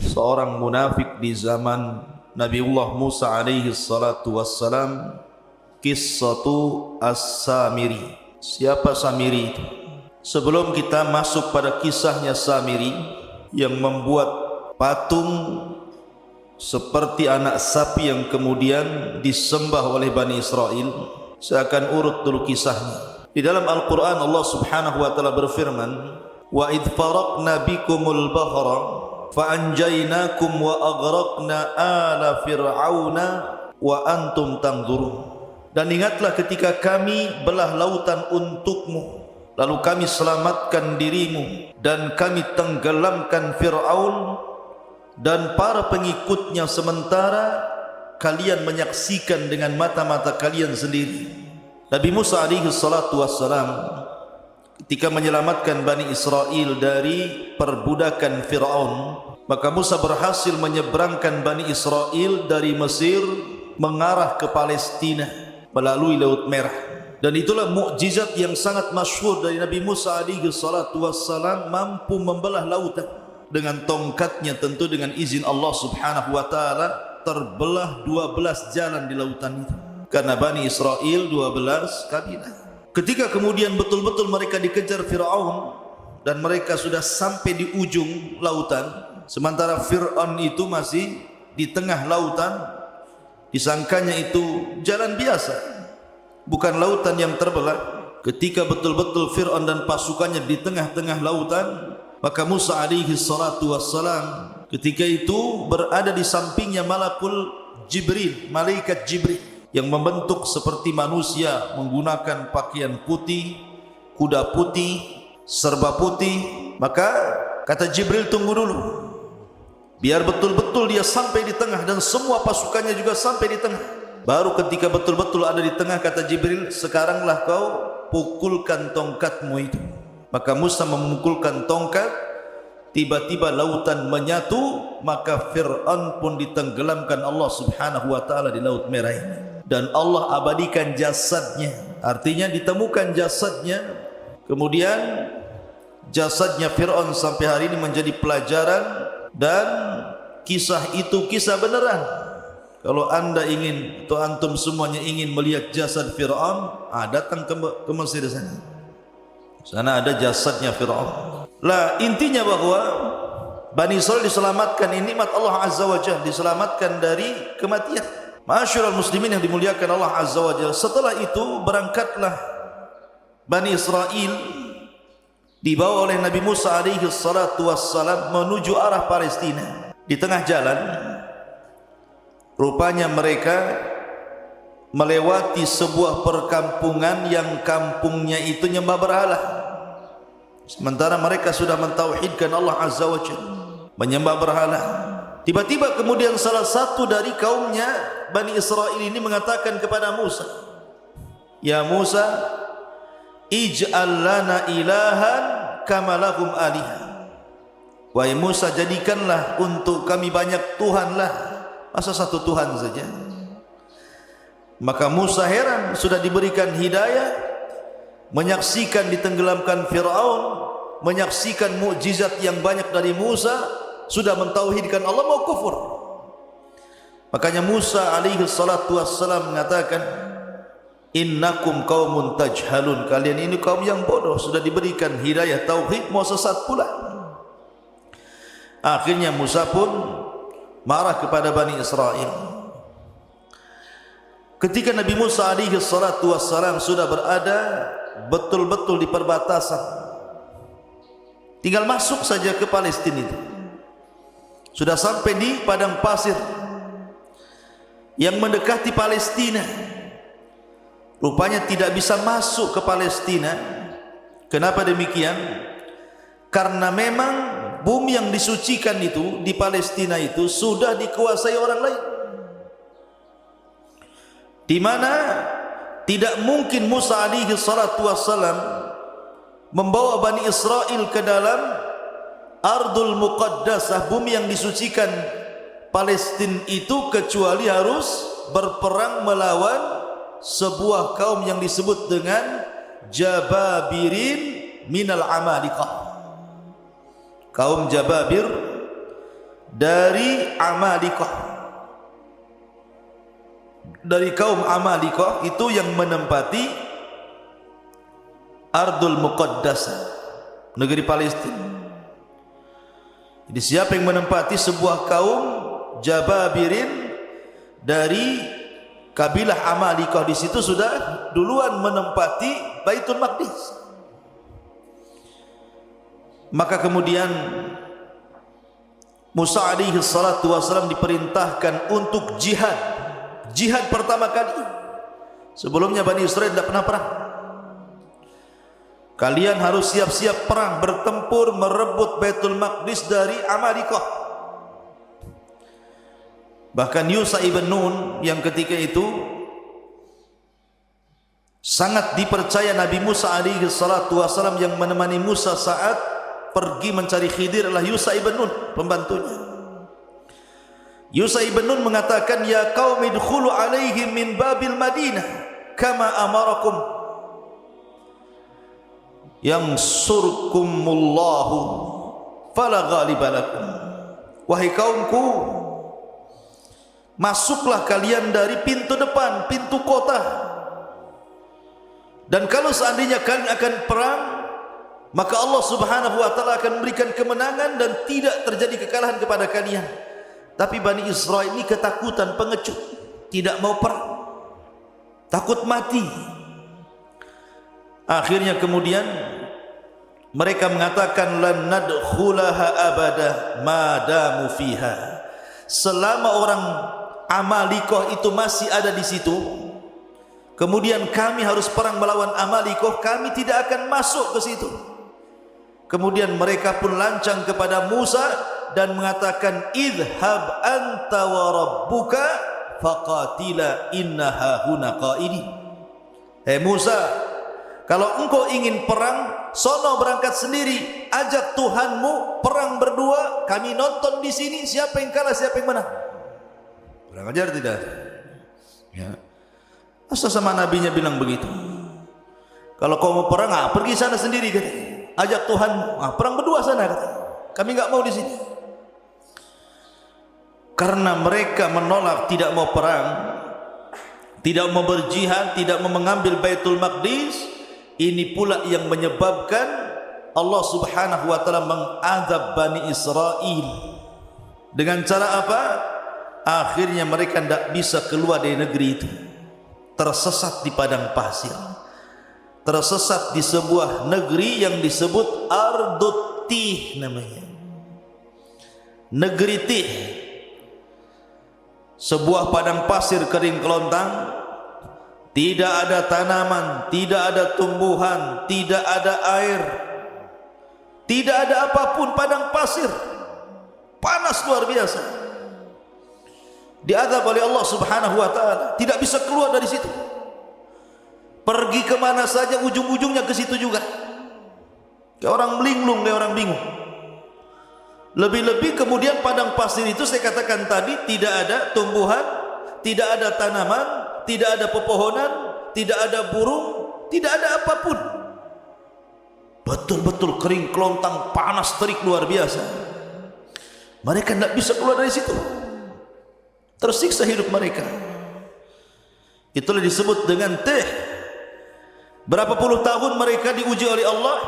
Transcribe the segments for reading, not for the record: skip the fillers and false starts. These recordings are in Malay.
Seorang munafik di zaman Nabiullah Musa alaihi salatu wassalam, Qissatu As-Samiri. Siapa Samiri itu? Sebelum kita masuk pada kisahnya Samiri yang membuat patung seperti anak sapi yang kemudian disembah oleh Bani Israel, saya akan urut dulu kisahnya. Di dalam Al-Quran Allah subhanahu wa ta'ala berfirman, wa idh faraqna bikumul bahra fa'anjaynakum wa aghraqna ala fir'auna wa antum tanzurun. Dan ingatlah ketika kami belah lautan untukmu, lalu kami selamatkan dirimu dan kami tenggelamkan Fir'aun dan para pengikutnya sementara kalian menyaksikan dengan mata-mata kalian sendiri. Nabi Musa alaihi salatu wassalam ketika menyelamatkan Bani Israel dari perbudakan Fir'aun, maka Musa berhasil menyeberangkan Bani Israel dari Mesir mengarah ke Palestina melalui Laut Merah. Dan itulah mukjizat yang sangat masyhur dari Nabi Musa alaihi salatu wassalam, mampu membelah lautan dengan tongkatnya, tentu dengan izin Allah subhanahu wa ta'ala. Terbelah 12 jalan di lautan itu karena Bani Israel 12 kabilah. Ketika kemudian betul-betul mereka dikejar Fir'aun dan mereka sudah sampai di ujung lautan, sementara Fir'aun itu masih di tengah lautan, disangkanya itu jalan biasa, bukan lautan yang terbelah. Ketika betul-betul Fir'aun dan pasukannya di tengah-tengah lautan, maka Musa alaihi salatu wassalam ketika itu berada di sampingnya malakul Jibril, malaikat Jibril yang membentuk seperti manusia, menggunakan pakaian putih, kuda putih, serba putih. Maka kata Jibril, tunggu dulu, biar betul-betul dia sampai di tengah dan semua pasukannya juga sampai di tengah. Baru ketika betul-betul ada di tengah, kata Jibril, sekaranglah kau pukulkan tongkatmu itu. Maka Musa memukulkan tongkat, tiba-tiba lautan menyatu, maka Fir'aun pun ditenggelamkan Allah subhanahu wa ta'ala di Laut Merah ini. Dan Allah abadikan jasadnya, artinya ditemukan jasadnya. Kemudian jasadnya Fir'aun sampai hari ini menjadi pelajaran, dan kisah itu kisah beneran. Kalau anda ingin, atau antum semuanya ingin melihat jasad Fir'aun, datang ke Mesir sana. Sana ada jasadnya Fir'aun. Lah, intinya bahwa Bani Israel diselamatkan, ini nikmat Allah Azza wa Jalla, diselamatkan dari kematian. Ma'asyiral muslimin yang dimuliakan Allah Azza wa Jalla. Setelah itu berangkatlah Bani Israel dibawa oleh Nabi Musa alaihi salatu wassalam menuju arah Palestina. Di tengah jalan rupanya mereka melewati sebuah perkampungan yang kampungnya itu nyembah berhala. Sementara mereka sudah mentauhidkan Allah Azza wa Jalla, menyembah berhala. Tiba-tiba kemudian salah satu dari kaumnya Bani Israel ini mengatakan kepada Musa, ya Musa, ij'al lana ilahan kama lahum aliha. Wahai Musa, jadikanlah untuk kami banyak Tuhan lah, masa satu Tuhan saja? Maka Musa heran, sudah diberikan hidayah, menyaksikan ditenggelamkan Fir'aun, menyaksikan mukjizat yang banyak dari Musa, sudah mentauhidkan Allah, mau kufur. Makanya Musa alaihi salatu wassalam mengatakan, innakum qaumun tajhalun, kalian ini kaum yang bodoh, sudah diberikan hidayah tauhid mau sesat pula. Akhirnya Musa pun marah kepada Bani Israel. Ketika Nabi Musa alaihi salatu wassalam sudah berada betul-betul di perbatasan, tinggal masuk saja ke Palestina itu, sudah sampai di padang pasir yang mendekati Palestina. Rupanya tidak bisa masuk ke Palestina. Kenapa demikian? Karena memang bumi yang disucikan itu di Palestina itu sudah dikuasai orang lain, di mana tidak mungkin Musa alaihi salatu wassalam membawa Bani Israel ke dalam Ardul Muqaddasah, bumi yang disucikan Palestina itu, kecuali harus berperang melawan sebuah kaum yang disebut dengan jababirin minal amalikah. Kaum Jababir dari Amalikah, dari kaum Amalikah itu yang menempati Ardul Muqaddasah, negeri Palestina. Jadi siapa yang menempati sebuah kaum Jababirin dari kabilah Amalikah, di situ sudah duluan menempati Baitul Maqdis. Maka kemudian Musa alaihi salatu wasallam diperintahkan untuk jihad. Jihad pertama kali. Sebelumnya Bani Israel tidak pernah perang. Kalian harus siap-siap perang, bertempur, merebut Baitul Maqdis dari Amalikah. Bahkan Yusha ibn Nun yang ketika itu sangat dipercaya Nabi Musa alaihi salatu wasallam, yang menemani Musa saat pergi mencari Khidir adalah Yusha ibn Nun, pembantunya. Yusha ibn Nun mengatakan, ya qaumi dkhulu alaihim min babil Madinah kama amarakum yansurkumullahu fala ghaliba lakum. Wahai kaumku, masuklah kalian dari pintu depan, pintu kota, dan kalau seandainya kalian akan perang, maka Allah subhanahu wa ta'ala akan memberikan kemenangan dan tidak terjadi kekalahan kepada kalian. Tapi Bani Israel ini ketakutan, pengecut, tidak mau perang, takut mati. Akhirnya kemudian mereka mengatakan, lan nadkhulaha abada madamu fiha. Selama orang Amalikah itu masih ada di situ, kemudian kami harus perang melawan Amalikah, kami tidak akan masuk ke situ. Kemudian mereka pun lancang kepada Musa dan mengatakan, idhab anta wa rabbuka faqatila inna hahuna qaidi. Musa, kalau engkau ingin perang, sono berangkat sendiri, ajak Tuhanmu perang berdua, kami nonton di sini siapa yang kalah siapa yang menang. Kurang ajar tidak? Ya. Asal sama nabinya bilang begitu. Kalau kau mau perang, pergi sana sendiri katanya. Ajak Tuhan, perang berdua sana katanya. Kami enggak mau di sini. Karena mereka menolak, tidak mau perang, tidak mau berjihad, tidak mau mengambil Baitul Maqdis. Ini pula yang menyebabkan Allah subhanahu wa ta'ala mengazab Bani Israel. Dengan cara apa? Akhirnya mereka tidak bisa keluar dari negeri itu, tersesat di padang pasir, tersesat di sebuah negeri yang disebut Ardut Tih namanya, negeri Tih, sebuah padang pasir kering kelontang, tidak ada tanaman, tidak ada tumbuhan, tidak ada air, tidak ada apapun, padang pasir, panas luar biasa. Diazab oleh Allah subhanahu wa ta'ala, tidak bisa keluar dari situ. Pergi kemana saja ujung-ujungnya ke situ juga. Kayak orang melinglung, kayak orang bingung. Lebih-lebih kemudian padang pasir itu saya katakan tadi, tidak ada tumbuhan, tidak ada tanaman, tidak ada pepohonan, tidak ada burung, tidak ada apapun. Betul-betul kering kelontang, panas terik luar biasa. Mereka tidak bisa keluar dari situ. Tersiksa hidup mereka. Itulah disebut dengan Tih. Berapa puluh tahun mereka diuji oleh Allah.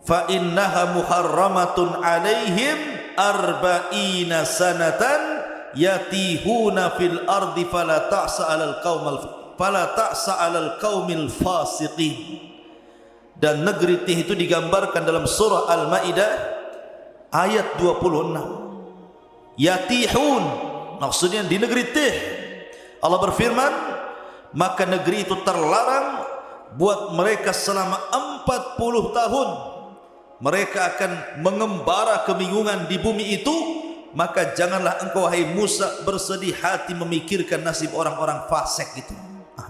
Fa innaha muharramatun alaihim arba'ina sanatan yatihuna fil ardi fala ta'sa 'alal qaumil fasiqin. Dan negeri Tih itu digambarkan dalam surah Al-Maidah ayat 26. Yatihun, maksudnya di negeri Tih Allah berfirman, maka negeri itu terlarang buat mereka selama 40 tahun. Mereka akan mengembara kebingungan di bumi itu. Maka janganlah engkau wahai Musa bersedih hati memikirkan nasib orang-orang fasik itu.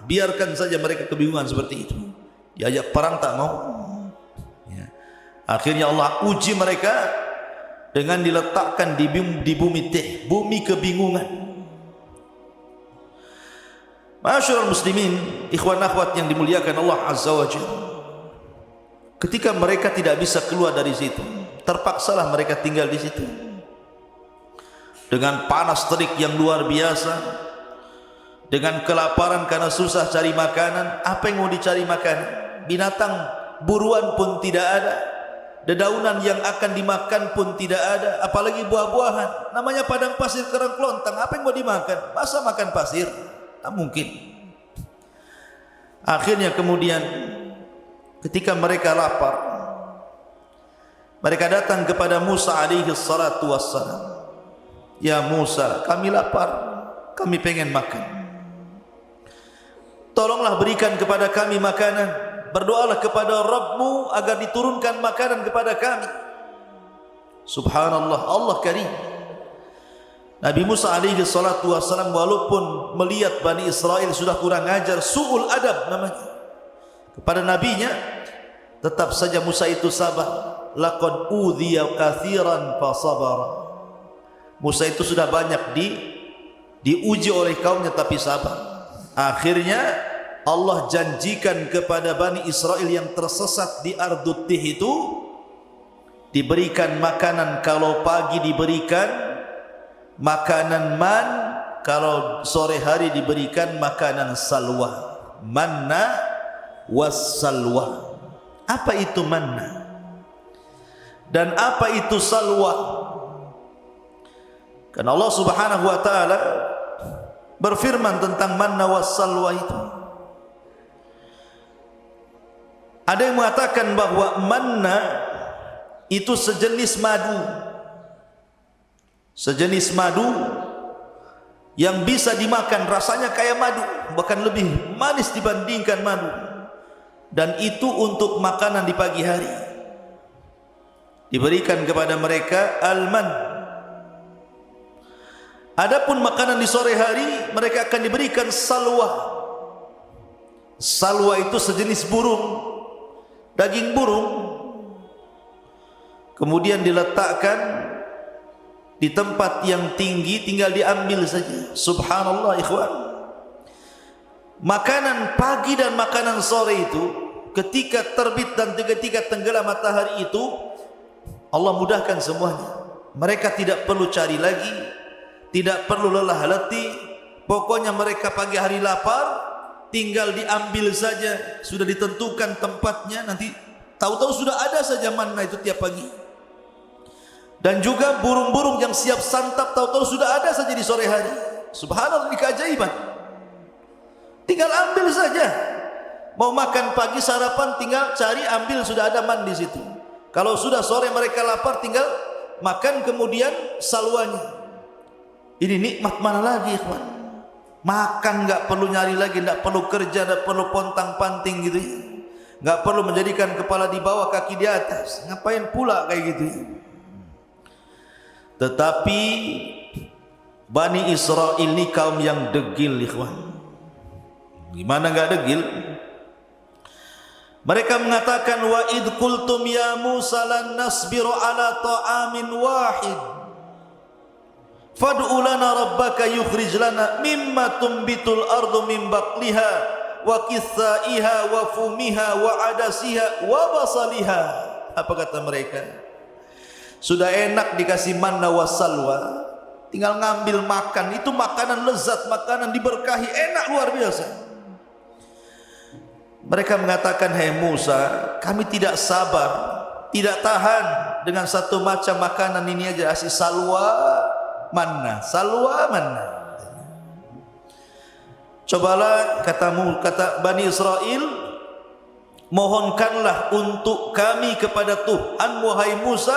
Biarkan saja mereka kebingungan seperti itu. Diajak perang tak mau. Ya. Akhirnya Allah uji mereka dengan diletakkan di bumi Tih, bumi kebingungan. Ma'asyiral muslimin, ikhwan akhwat yang dimuliakan Allah Azza wa Jalla, ketika mereka tidak bisa keluar dari situ, terpaksalah mereka tinggal di situ dengan panas terik yang luar biasa, dengan kelaparan karena susah cari makanan. Apa yang mau dicari makanan? Binatang buruan pun tidak ada, dedaunan yang akan dimakan pun tidak ada, apalagi buah-buahan. Namanya padang pasir kerang kelontang, apa yang mau dimakan? Masa makan pasir? Tak mungkin. Akhirnya kemudian ketika mereka lapar, mereka datang kepada Musa alaihi salatu wassalam. Ya Musa, kami lapar, kami pengen makan. Tolonglah berikan kepada kami makanan. Berdoalah kepada Rabbmu agar diturunkan makanan kepada kami. Subhanallah, Allah karim. Nabi Musa alaihi salatu wassalam walaupun melihat Bani Israel sudah kurang ajar, su'ul adab namanya kepada nabinya, tetap saja Musa itu sabar. Laqad udhiya katsiran fasabara. Musa itu sudah banyak diuji oleh kaumnya tapi sabar. Akhirnya Allah janjikan kepada Bani Israel yang tersesat di Ardut Tih itu diberikan makanan. Kalau pagi diberikan makanan man, kalau sore hari diberikan makanan salwa. Manna was salwa. Apa itu manna dan apa itu salwa? Karena Allah Subhanahu wa taala berfirman tentang manna was salwa itu. Ada yang mengatakan bahwa manna itu sejenis madu, sejenis madu yang bisa dimakan, rasanya kayak madu, bahkan lebih manis dibandingkan madu, dan itu untuk makanan di pagi hari. Diberikan kepada mereka alman. Adapun makanan di sore hari mereka akan diberikan salwa. Salwa itu sejenis burung, daging burung, kemudian diletakkan di tempat yang tinggi, tinggal diambil saja. Subhanallah ikhwan. Makanan pagi dan makanan sore itu, ketika terbit dan ketika tenggelam matahari itu, Allah mudahkan semuanya. Mereka tidak perlu cari lagi, tidak perlu lelah letih. Pokoknya mereka pagi hari lapar, tinggal diambil saja. Sudah ditentukan tempatnya, nanti tahu-tahu sudah ada saja manna itu tiap pagi. Dan juga burung-burung yang siap santap, tahu-tahu sudah ada saja di sore hari. Subhanallah, ini keajaiban. Tinggal ambil saja. Mau makan pagi sarapan, tinggal cari ambil, sudah ada man di situ. Kalau sudah sore mereka lapar, tinggal makan kemudian salwanya. Ini nikmat mana lagi, ikhwan? Makan enggak perlu nyari lagi, enggak perlu kerja, enggak perlu pontang-panting gitu ya. Enggak perlu menjadikan kepala di bawah, kaki di atas. Ngapain pula kayak gitu ya? Tetapi Bani Israel ini kaum yang degil, ikhwan. Gimana enggak degil? Mereka mengatakan, wa id qultum ya Musa lan nasbiru ala ta'amin wahid fad'u lana rabbaka yukhrij lana mimma tumbitul ardu min baqliha wa qithaiha wa fumiha wa adasiha wa basaliha. Apa kata mereka? Sudah enak dikasih manna wassalwa, tinggal ngambil makan. Itu makanan lezat, makanan diberkahi, enak luar biasa. Mereka mengatakan, hai Musa, kami tidak sabar, tidak tahan dengan satu macam makanan ini aja. Asih salwa manna, salwa manna. Cobalah kata Bani Israel, mohonkanlah untuk kami kepada Tuhan, wahai Musa,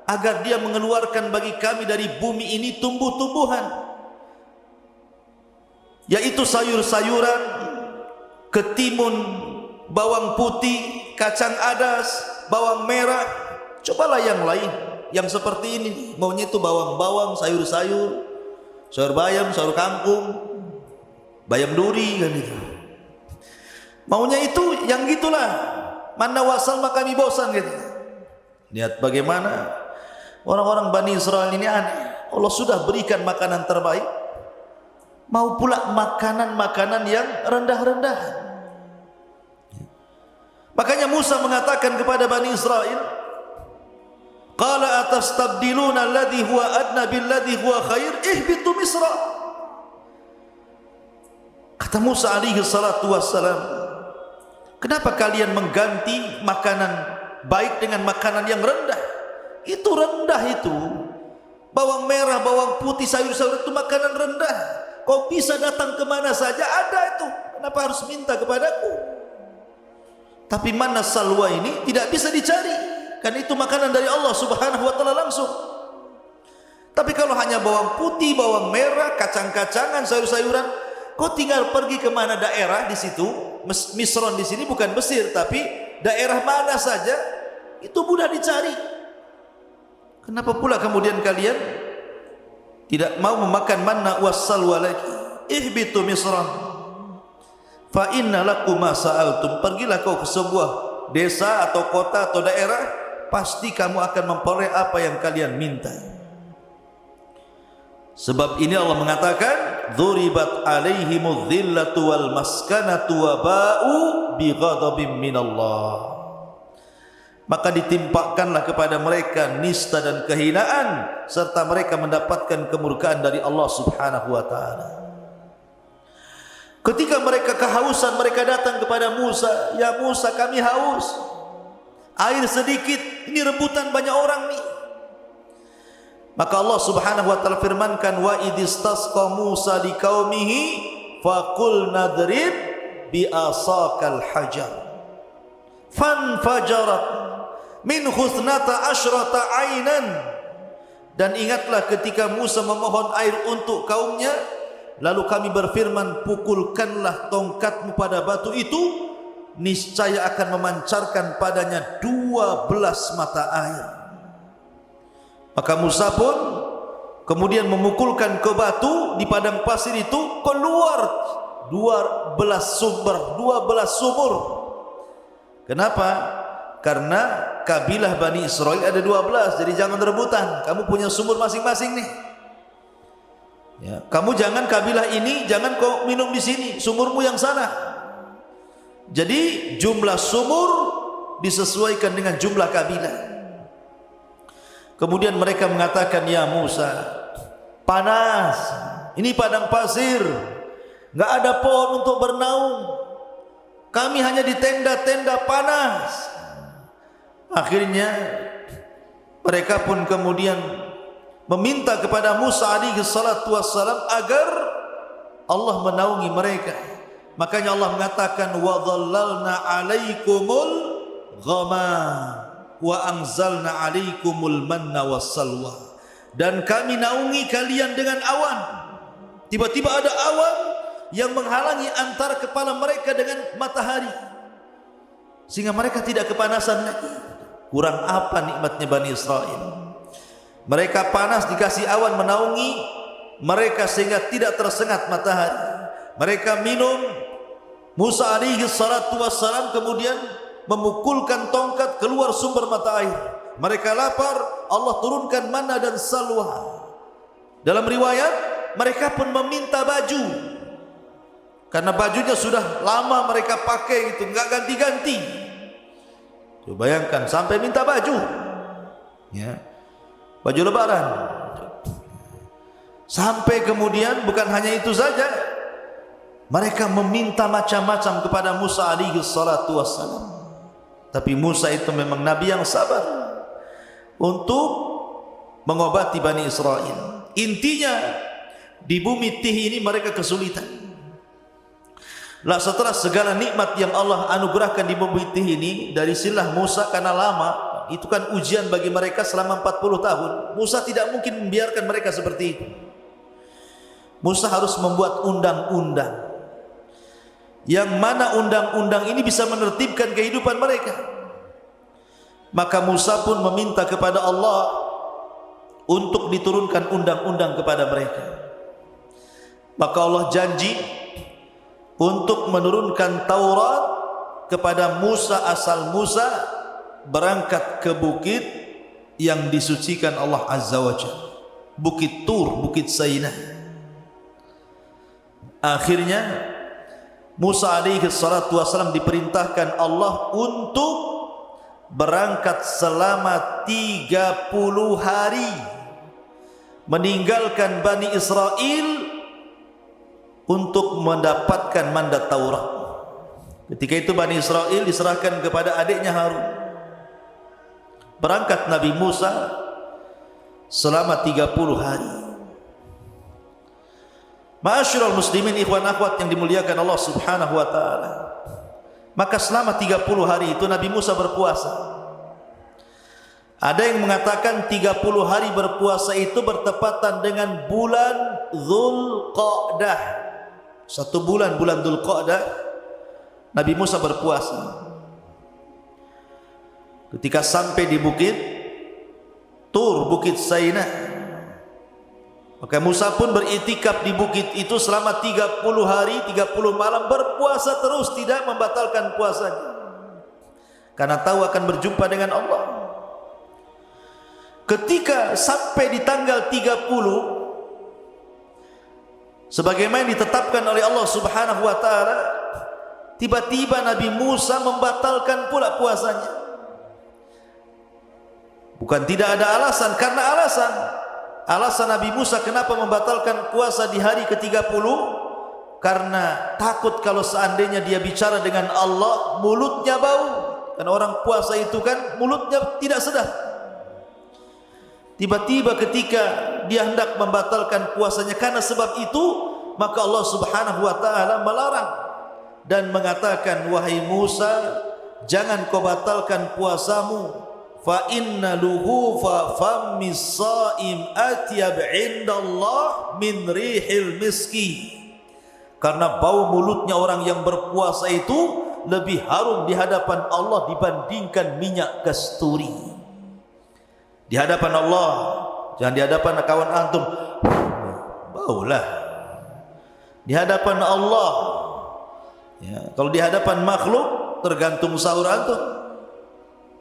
agar dia mengeluarkan bagi kami dari bumi ini tumbuh-tumbuhan, yaitu sayur-sayuran, ketimun, bawang putih, kacang adas, bawang merah. Cobalah yang lain, yang seperti ini. Maunya itu bawang-bawang, sayur-sayur, sayur bayam, sayur kangkung, bayam duri kan itu. Maunya itu yang gitulah. Mana wasal maka kami bosan gitu. Lihat bagaimana orang-orang Bani Israel ini aneh. Allah sudah berikan makanan terbaik, mau pula makanan-makanan yang rendah-rendahan. Makanya Musa mengatakan kepada Bani Israel, qala atastabdiluna alladhi huwa adna billadhi huwa khair ihbitu Misra. Kata Musa alaihi salatu wassalam, kenapa kalian mengganti makanan baik dengan makanan yang rendah? Itu rendah itu. Bawang merah, bawang putih, sayur-sayur itu makanan rendah. Kau bisa datang kemana saja ada itu. Kenapa harus minta kepadaku? Tapi mana salwa ini tidak bisa dicari. Kan itu makanan dari Allah subhanahu wa ta'ala langsung. Tapi kalau hanya bawang putih, bawang merah, kacang-kacangan, sayur-sayuran, kau tinggal pergi ke mana daerah di situ. Misron di sini bukan Mesir, tapi daerah mana saja itu mudah dicari. Kenapa pula kemudian kalian tidak mau memakan manna wassalwa lagi? Ihbitu Misran fa inna lakum ma sa'altum. Pergilah kau ke sebuah desa atau kota atau daerah, pasti kamu akan memperoleh apa yang kalian minta. Sebab ini Allah mengatakan, dzuribat alaihimudz dzillatu wal maskanatu wa ba'u bi ghadabin minallah. Maka ditimpakanlah kepada mereka nista dan kehinaan, serta mereka mendapatkan kemurkaan dari Allah subhanahu wa ta'ala. Ketika mereka kehausan, mereka datang kepada Musa, ya Musa, kami haus, air sedikit, ini rebutan banyak orang nih. Maka Allah subhanahu wa ta'ala firmankan, wa idistasqa Musa liqaumihi faqul nadrib bi asaqal hajar fanfajarat min husnata asyrata ainan. Dan ingatlah ketika Musa memohon air untuk kaumnya, lalu kami berfirman, pukulkanlah tongkatmu pada batu itu, niscaya akan memancarkan padanya 12 mata air. Maka Musa pun kemudian memukulkan ke batu di padang pasir itu, keluar 12 sumur. Kenapa? Karena kabilah Bani Israel ada 12, jadi jangan rebutan. Kamu punya sumur masing-masing nih. Ya, kamu jangan kabilah ini, jangan kau minum di sini, sumurmu yang sana. Jadi jumlah sumur disesuaikan dengan jumlah kabilah. Kemudian mereka mengatakan, ya Musa, panas, ini padang pasir, nggak ada pohon untuk bernaung, kami hanya di tenda-tenda panas. Akhirnya mereka pun kemudian meminta kepada Musa alaihi salatu wassalam agar Allah menaungi mereka. Makanya Allah mengatakan, wa dhallalna alaikumul ghamam wa anzalna alaikumul manna wassalwa. Dan kami naungi kalian dengan awan. Tiba-tiba ada awan yang menghalangi antara kepala mereka dengan matahari, sehingga mereka tidak kepanasan lagi. Kurang apa nikmatnya Bani Israel? Mereka panas dikasih awan menaungi mereka sehingga tidak tersengat matahari. Mereka minum. Musa alaihi salatu wassalam kemudian memukulkan tongkat, keluar sumber mata air. Mereka lapar, Allah turunkan manna dan salwa. Dalam riwayat, mereka pun meminta baju, karena bajunya sudah lama mereka pakai itu, enggak ganti-ganti. Coba bayangkan sampai minta baju, ya, baju lebaran. Sampai kemudian bukan hanya itu saja, mereka meminta macam-macam kepada Musa alaihi salatu wassalam. Tapi Musa itu memang nabi yang sabar untuk mengobati Bani Israel. Intinya di bumi Tih ini mereka kesulitan. Lah setelah segala nikmat yang Allah anugerahkan di bumi Tih ini, dari silah Musa, karena lama, itu kan ujian bagi mereka selama 40 tahun. Musa tidak mungkin membiarkan mereka seperti itu. Musa harus membuat undang-undang, yang mana undang-undang ini bisa menertibkan kehidupan mereka. Maka Musa pun meminta kepada Allah untuk diturunkan undang-undang kepada mereka. Maka Allah janji untuk menurunkan Taurat kepada Musa asal Musa berangkat ke bukit yang disucikan Allah Azza wa Jalla, Bukit Tur, Bukit Sainah. Akhirnya Musa alaihi salatu wasallam diperintahkan Allah untuk berangkat selama 30 hari meninggalkan Bani Israel untuk mendapatkan mandat Taurat. Ketika itu Bani Israel diserahkan kepada adiknya Harun. Berangkat Nabi Musa selama 30 hari. Ma'asyiral muslimin ikhwan akhwat yang dimuliakan Allah Subhanahu wa taala. Maka selama 30 hari itu Nabi Musa berpuasa. Ada yang mengatakan 30 hari berpuasa itu bertepatan dengan bulan Dzulqa'dah. Satu bulan Dzulqa'dah Nabi Musa berpuasa. Ketika sampai di bukit Tur, Bukit Sainah, maka Musa pun beriktikaf di bukit itu selama 30 hari 30 malam, berpuasa terus, tidak membatalkan puasanya karena tahu akan berjumpa dengan Allah. Ketika sampai di tanggal 30 sebagaimana ditetapkan oleh Allah Subhanahu wa taala, tiba-tiba Nabi Musa membatalkan pula puasanya. Bukan tidak ada alasan, karena alasan Nabi Musa kenapa membatalkan puasa di hari ke-30, karena takut kalau seandainya dia bicara dengan Allah mulutnya bau. Karena orang puasa itu kan mulutnya tidak sedap. Tiba-tiba ketika dia hendak membatalkan puasanya karena sebab itu, maka Allah Subhanahu wa taala melarang dan mengatakan, wahai Musa, jangan kau batalkan puasamu. Fa inna luhufa fammis shaim atyab indallah min rihil miski. Karena bau mulutnya orang yang berpuasa itu lebih harum di hadapan Allah dibandingkan minyak kasturi. Di hadapan Allah, jangan di hadapan kawan antum, baulah. Di hadapan Allah, ya, kalau di hadapan makhluk tergantung sahur antum.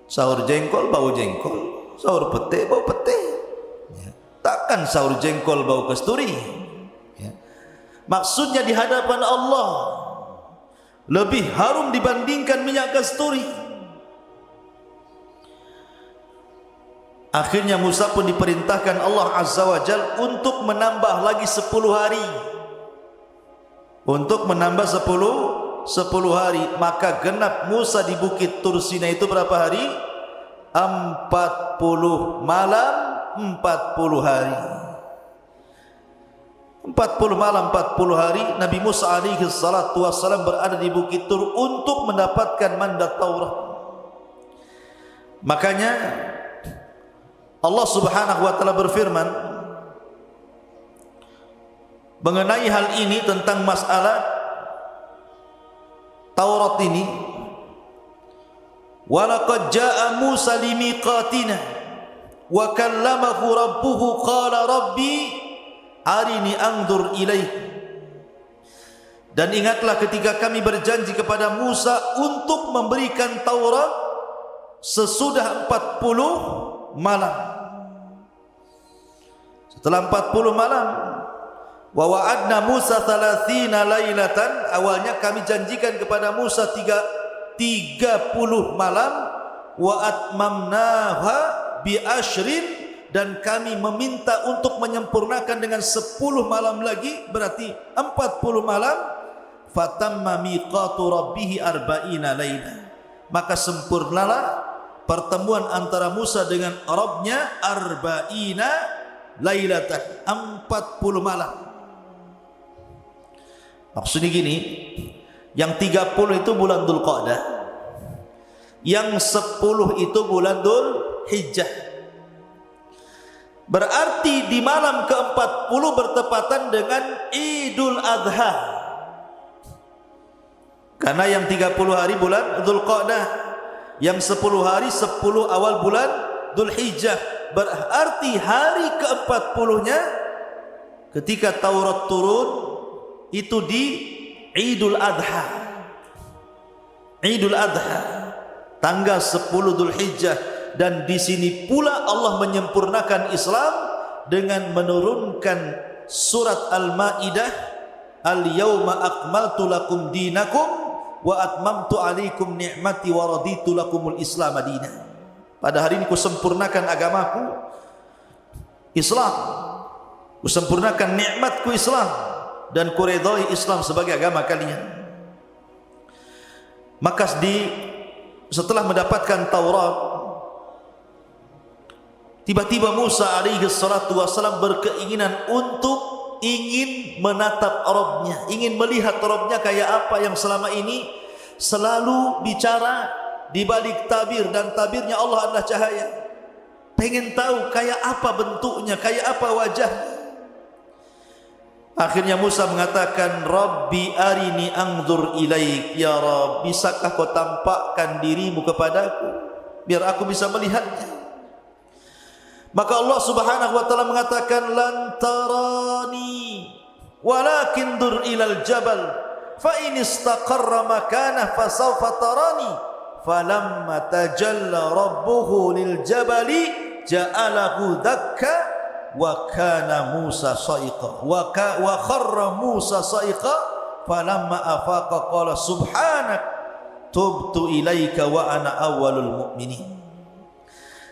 Sahur jengkol bau jengkol, sahur pete bau pete, ya. Takkan sahur jengkol bau kasturi, ya. Maksudnya di hadapan Allah lebih harum dibandingkan minyak kasturi. Akhirnya Musa pun diperintahkan Allah Azza wa Jal untuk menambah lagi 10 hari, untuk menambah 10 hari. Maka genap Musa di Bukit Tur Sinai itu berapa hari? 40 malam 40 hari. 40 malam 40 hari Nabi Musa alaihi salatu wassalam berada di Bukit Tur untuk mendapatkan mandat Taurat. Makanya Allah Subhanahu wa taala berfirman mengenai hal ini, tentang masalah Taurat ini, walaqad jaa Musa limiqatina wa kallamahu rabbuhu qala rabbi arini anzur ilaik. Dan ingatlah ketika kami berjanji kepada Musa untuk memberikan Taurat sesudah 40 malam. Setelah 40 malam, wa wa'adna Musa 30 lailatan, awalnya kami janjikan kepada Musa 30 malam, wa atmamnaha bi asyrin, dan kami meminta untuk menyempurnakan dengan 10 malam lagi, berarti 40 malam. Fatamma miqatu rabbih 40 laila, maka sempurnalah pertemuan antara Musa dengan Rabbnya 40 lailatan, 40 malam. Maksudnya gini, yang 30 itu bulan Dzulqa'dah, yang 10 itu bulan Dzulhijjah. Berarti di malam ke-40 bertepatan dengan Idul Adha. Karena yang 30 hari bulan Dzulqa'dah, yang 10 hari 10 awal bulan Dzulhijjah. Berarti hari ke-40-nya ketika Taurat turun itu di Idul Adha. Idul Adha tanggal 10 Dzulhijjah, dan di sini pula Allah menyempurnakan Islam dengan menurunkan surat Al-Maidah al-yauma akmaltu lakum dinakum wa atmamtu alaikum ni'mati wa raditu lakumul Islam dinan. Pada hari ini kusempurnakan agamaku Islam, kusempurnakan nikmatku Islam, dan kuridhai Islam sebagai agama kalian. Maka setelah mendapatkan Taurat, tiba-tiba Musa alaihi salatu wassalam berkeinginan untuk ingin menatap Rabbnya, ingin melihat Rabbnya kayak apa yang selama ini selalu bicara di balik tabir, dan tabirnya Allah adalah cahaya. Pengen tahu kayak apa bentuknya, kayak apa wajahnya. Akhirnya Musa mengatakan, Rabbi arini anzur ilaik, ya Rabb, bisakah kau tampakkan dirimu kepadaku biar aku bisa melihatnya? Maka Allah Subhanahu wa taala mengatakan, lan tarani walakin dur ilal jabal fa in istaqarra makana fa sawfa tarani falamma tajalla rabbuhu lil jabali ja'alahu dakka wa kana Musa sa'iqa wa kharra Musa sa'iqa falamma afaqa qala subhanak tubtu ilaika wa ana awwalul mu'minin.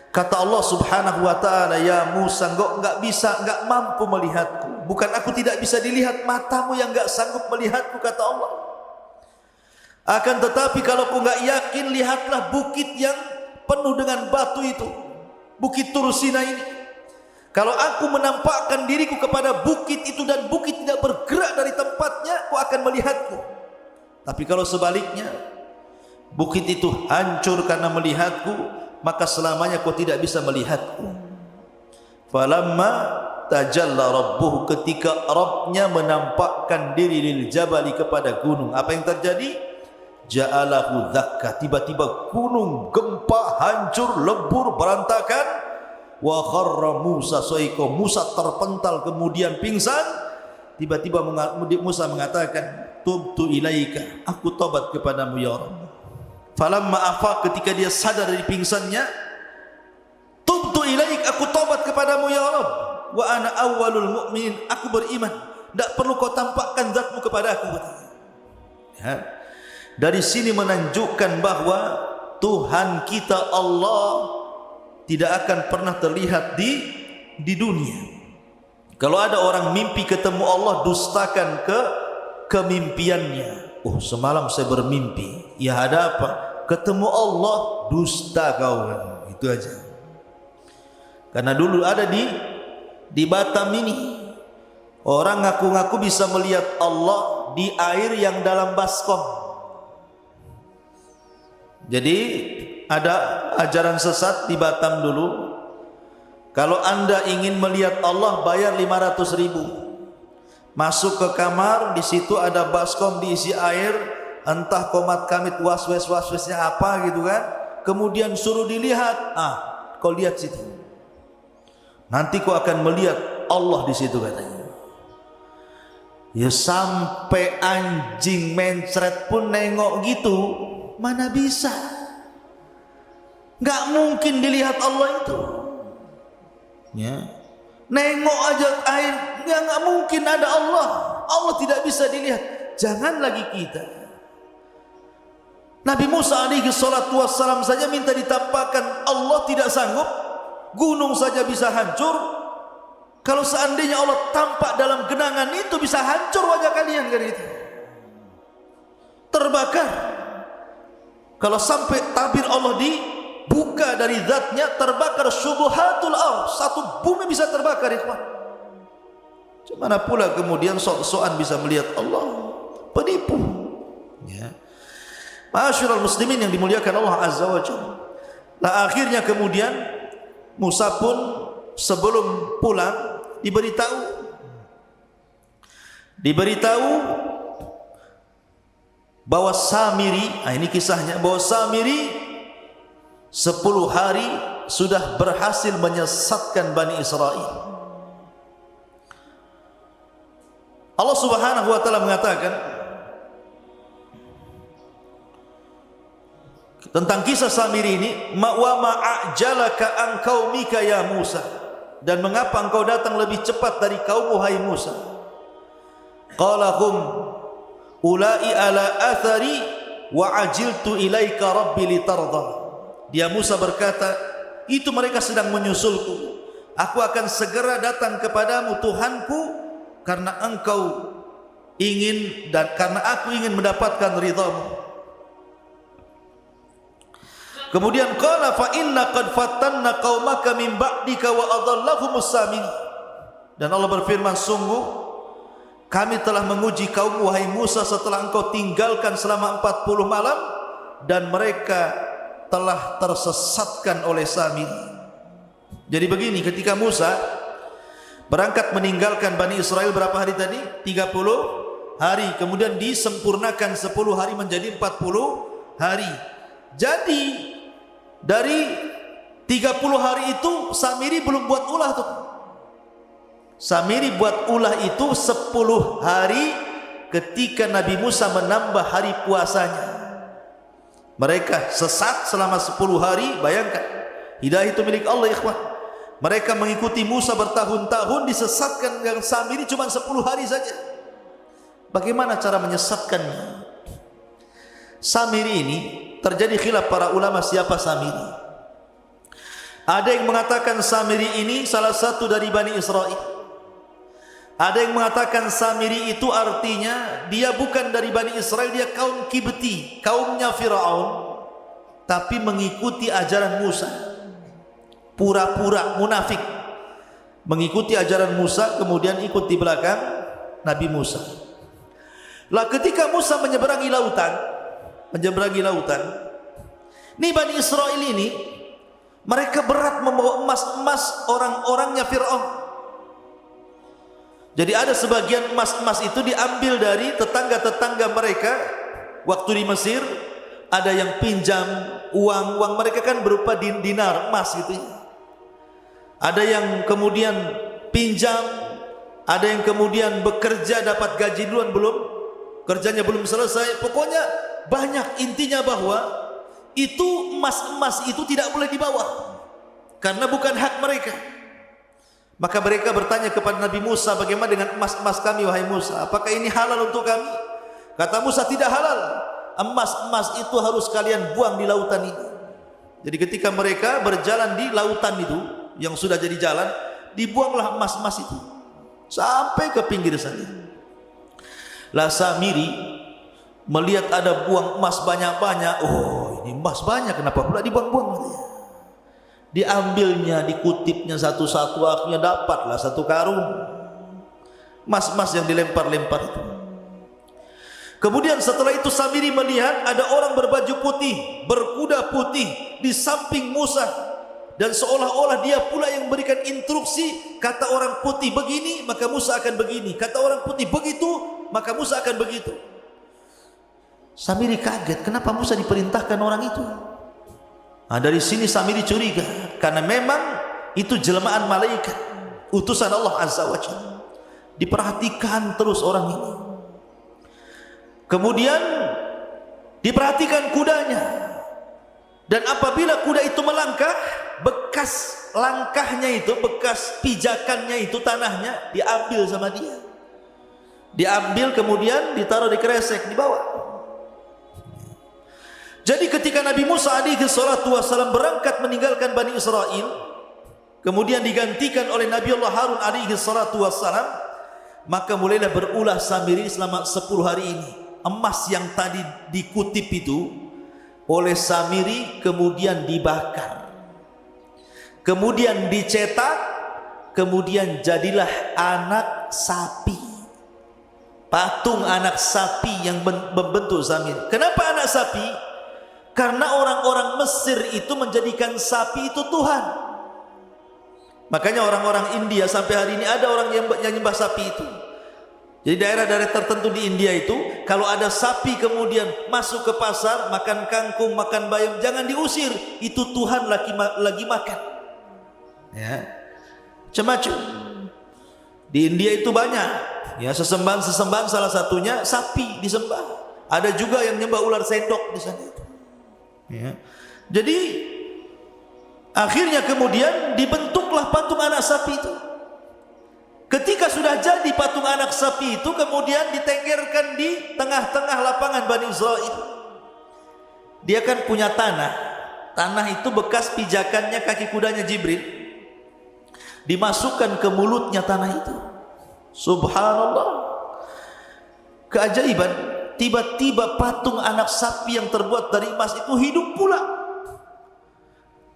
Kata Allah Subhanahu wa taala, ya Musa, engkau enggak mampu melihatku. Bukan aku tidak bisa dilihat, matamu yang enggak sanggup melihatku, kata Allah. Akan tetapi kalau kau enggak yakin, lihatlah bukit yang penuh dengan batu itu, Bukit Tur Sina ini. Kalau aku menampakkan diriku kepada bukit itu dan bukit tidak bergerak dari tempatnya, kau akan melihatku. Tapi kalau sebaliknya, bukit itu hancur karena melihatku, maka selamanya kau tidak bisa melihatku. Falamma tajalla rabbuhu, ketika Rabbnya menampakkan diri lil jabali, kepada gunung, apa yang terjadi? Ja'alahu dakka, tiba-tiba gunung gempa, hancur, lebur, berantakan. Wa kharra Musa sa'iqa, Musa terpental kemudian pingsan. Tiba-tiba Musa mengatakan, tubtu ilaika, aku tobat kepadamu ya Rabb. Falamma afaq, ketika dia sadar dari pingsannya, tubtu ilaik, aku tobat kepadamu ya Rabb, wa ana awwalul mu'minin, aku beriman, tidak perlu kau tampakkan zatmu kepada aku. Ya. Dari sini menunjukkan bahwa Tuhan kita Allah tidak akan pernah terlihat di dunia. Kalau ada orang mimpi ketemu Allah, dustakan kemimpiannya. Oh, semalam saya bermimpi. Ya, ada apa? Ketemu Allah, dusta kau. Itu aja. Karena dulu ada di Batam ini, orang ngaku-ngaku bisa melihat Allah di air yang dalam baskom. Jadi ada ajaran sesat di Batam dulu. Kalau anda ingin melihat Allah, bayar 500.000. Masuk ke kamar, di situ ada baskom diisi air, entah komat kamit waswesnya apa gitu kan. Kemudian suruh dilihat, kau lihat situ. Nanti kau akan melihat Allah di situ katanya. Ya sampai anjing mencret pun nengok gitu, mana bisa? Enggak mungkin dilihat Allah itu. Ya. Nengok aja air, nggak mungkin ada Allah. Allah tidak bisa dilihat. Jangan lagi kita. Nabi Musa alaihi salatu wassalam saja minta ditampakkan, Allah tidak sanggup. Gunung saja bisa hancur. Kalau seandainya Allah tampak dalam genangan itu, bisa hancur wajah kalian kan itu. Terbakar. Kalau sampai tabir Allah buka dari zatnya, terbakar syubuhatul ardh, satu bumi bisa terbakar ikhwan. Mana pula kemudian sok-sokan bisa melihat Allah, penipu. Ya. Ma'asyiral muslimin yang dimuliakan Allah azza wa jalla. Nah, akhirnya kemudian Musa pun sebelum pulang diberitahu bahwa Samiri, ini kisahnya, bahwa Samiri 10 hari sudah berhasil menyesatkan Bani Israel. Allah Subhanahu wa taala mengatakan tentang kisah Samiri ini, wa ma'ajalaka an qaumika ya Musa, dan mengapa engkau datang lebih cepat dari kaum wahai Musa? Qala hum ulai ala athari wa ajiltu ilaika rabbi litarda. Dia Musa berkata, itu mereka sedang menyusulku. Aku akan segera datang kepadamu Tuhanku, karena engkau ingin dan karena aku ingin mendapatkan ridhamu. Kemudian qala fa inna qad fattanna qaumaka min ba'dika wa adallahumus samin. Dan Allah berfirman, sungguh kami telah menguji kaummu wahai Musa setelah engkau tinggalkan selama 40 malam, dan mereka telah tersesatkan oleh Samiri. Jadi begini, ketika Musa berangkat meninggalkan Bani Israel berapa hari tadi? 30 hari. Kemudian disempurnakan 10 hari menjadi 40 hari. Jadi dari 30 hari itu Samiri belum buat ulah tuh. Samiri buat ulah itu 10 hari ketika Nabi Musa menambah hari puasanya. Mereka sesat selama 10 hari. Bayangkan, hidayah itu milik Allah, ikhwan. Mereka mengikuti Musa bertahun-tahun, disesatkan dengan Samiri cuma 10 hari saja. Bagaimana cara menyesatkannya? Samiri ini terjadi khilaf para ulama, siapa Samiri. Ada yang mengatakan Samiri ini salah satu dari Bani Israel. Ada yang mengatakan Samiri itu artinya dia bukan dari Bani Israel, dia kaum Kibti, kaumnya Firaun, tapi mengikuti ajaran Musa. Pura-pura munafik, mengikuti ajaran Musa, kemudian ikut di belakang Nabi Musa. Lah ketika Musa menyeberangi lautan, ini Bani Israel ini mereka berat membawa emas-emas orang-orangnya Fir'aun. Jadi ada sebagian emas-emas itu diambil dari tetangga-tetangga mereka waktu di Mesir. Ada yang pinjam uang mereka kan berupa dinar emas gitu ya. Ada yang kemudian pinjam, ada yang kemudian bekerja dapat gaji duluan, kerjanya belum selesai. Pokoknya banyak. Intinya bahwa itu emas-emas itu tidak boleh dibawa karena bukan hak mereka. Maka mereka bertanya kepada Nabi Musa, bagaimana dengan emas-emas kami wahai Musa? Apakah ini halal untuk kami? Kata Musa, tidak halal. Emas-emas itu harus kalian buang di lautan ini. Jadi ketika mereka berjalan di lautan itu yang sudah jadi jalan, dibuanglah emas-emas itu sampai ke pinggir sana. Lah Samiri melihat ada buang emas banyak-banyak. Oh, ini emas banyak, kenapa pula dibuang-buang? Diambilnya, dikutipnya satu-satu, akhirnya dapatlah satu karung emas-emas yang dilempar-lempar itu. Kemudian setelah itu Samiri melihat ada orang berbaju putih, berkuda putih di samping Musa. Dan seolah-olah dia pula yang memberikan instruksi, kata orang putih begini maka Musa akan begini, kata orang putih begitu maka Musa akan begitu. Samiri kaget, kenapa Musa diperintahkan orang itu? Nah, dari sini Samiri curiga, karena memang itu jelmaan malaikat, utusan Allah Azza wa Jalla. Diperhatikan terus orang ini. Kemudian diperhatikan kudanya. Dan apabila kuda itu melangkah, bekas langkahnya itu, bekas pijakannya itu, tanahnya diambil sama dia. Diambil kemudian ditaruh di kresek, dibawa. Jadi ketika Nabi Musa alaihi salatu wassalam berangkat meninggalkan Bani Israel, kemudian digantikan oleh Nabi Allah Harun alaihi salatu wassalam, maka mulailah berulah Samiri selama 10 hari ini. Emas yang tadi dikutip itu oleh Samiri kemudian dibakar, kemudian dicetak, kemudian jadilah anak sapi, patung anak sapi yang membentuk Samiri. Kenapa anak sapi? Karena orang-orang Mesir itu menjadikan sapi itu Tuhan. Makanya orang-orang India sampai hari ini ada orang yang nyembah sapi itu. Jadi daerah-daerah tertentu di India itu, kalau ada sapi kemudian masuk ke pasar, makan kangkung, makan bayam, jangan diusir. Itu Tuhan lagi makan. Ya, macam-macam. Di India itu banyak. Ya, sesembahan salah satunya sapi disembah. Ada juga yang nyembah ular sendok di sana. Ya. Jadi akhirnya kemudian dibentuklah patung anak sapi itu. Ketika sudah jadi patung anak sapi itu, kemudian ditenggerkan di tengah-tengah lapangan Bani Israel. Dia kan punya tanah. Tanah itu bekas pijakannya kaki kudanya Jibril. Dimasukkan ke mulutnya tanah itu. Subhanallah. Keajaiban, tiba-tiba patung anak sapi yang terbuat dari emas itu hidup pula.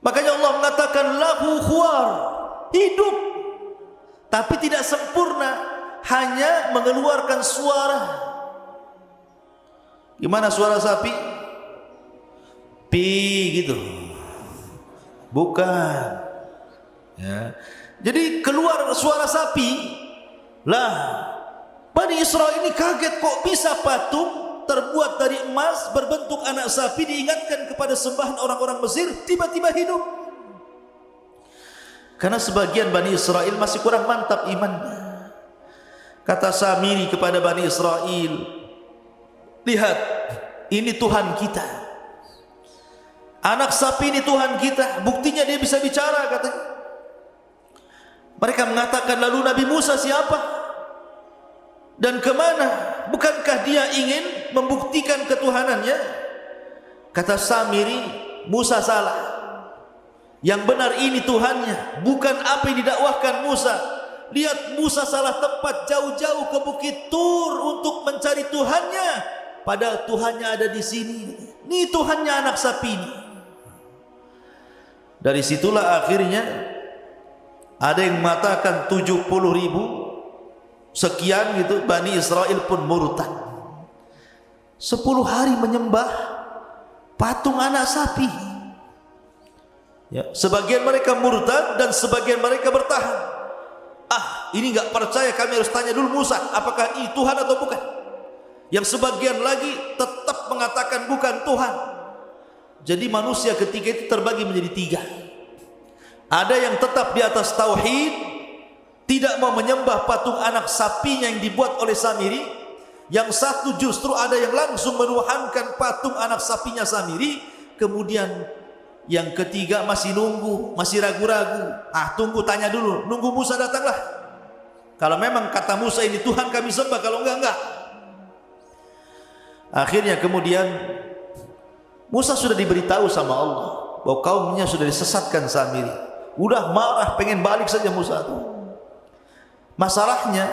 Makanya Allah mengatakan lahu khuwar, hidup, tapi tidak sempurna, hanya mengeluarkan suara. Gimana suara sapi? Pi gitu. Bukan. Ya. Jadi keluar suara sapi. Lah, Bani Israel ini kaget, kok bisa patung terbuat dari emas berbentuk anak sapi diingatkan kepada sembahan orang-orang Mesir tiba-tiba hidup. Karena sebagian Bani Israel masih kurang mantap imannya. Kata Samiri kepada Bani Israel, lihat, ini Tuhan kita. Anak sapi ini Tuhan kita. Buktinya dia bisa bicara, katanya. Mereka mengatakan, lalu Nabi Musa siapa? Dan kemana? Bukankah dia ingin membuktikan ketuhanannya? Kata Samiri, Musa salah. Yang benar ini Tuhannya, bukan apa yang didakwahkan Musa. Lihat, Musa salah tempat, jauh-jauh ke Bukit Tur untuk mencari Tuhannya. Padahal Tuhannya ada di sini. Ini Tuhannya anak sapi ini. Dari situlah akhirnya ada yang mengatakan 70.000 sekian gitu, Bani Israel pun murtad. 10 hari menyembah patung anak sapi. Ya, sebagian mereka murtad dan sebagian mereka bertahan. Ini enggak percaya, kami harus tanya dulu Musa, apakah ini Tuhan atau bukan? Yang sebagian lagi tetap mengatakan bukan Tuhan. Jadi manusia ketika itu terbagi menjadi 3. Ada yang tetap di atas tauhid, tidak mau menyembah patung anak sapinya yang dibuat oleh Samiri. Yang satu justru ada yang langsung menuhankan patung anak sapinya Samiri. Kemudian yang ketiga masih nunggu, masih ragu-ragu. Tunggu, tanya dulu, nunggu Musa datanglah. Kalau memang kata Musa ini Tuhan kami sembah, kalau enggak. Akhirnya kemudian Musa sudah diberitahu sama Allah bahwa kaumnya sudah disesatkan Samiri. Udah marah, pengen balik saja Musa itu. Masalahnya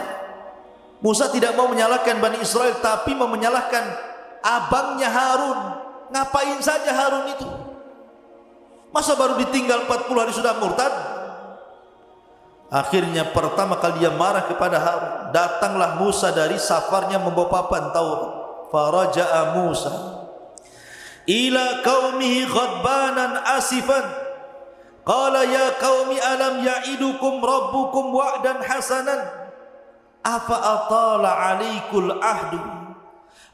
Musa tidak mau menyalahkan Bani Israel, tapi mau menyalahkan abangnya Harun. Ngapain saja Harun itu? Masa baru ditinggal 40 hari sudah murtad? Akhirnya pertama kali dia marah kepada Harun. Datanglah Musa dari safarnya membawa papan Taurat. Faraja'a Musa ila qaumihi ghadbanan asifan. Qala ya qaumi alam ya'idukum rabbukum wa'dan hasanan afa atala 'alaikul ahdu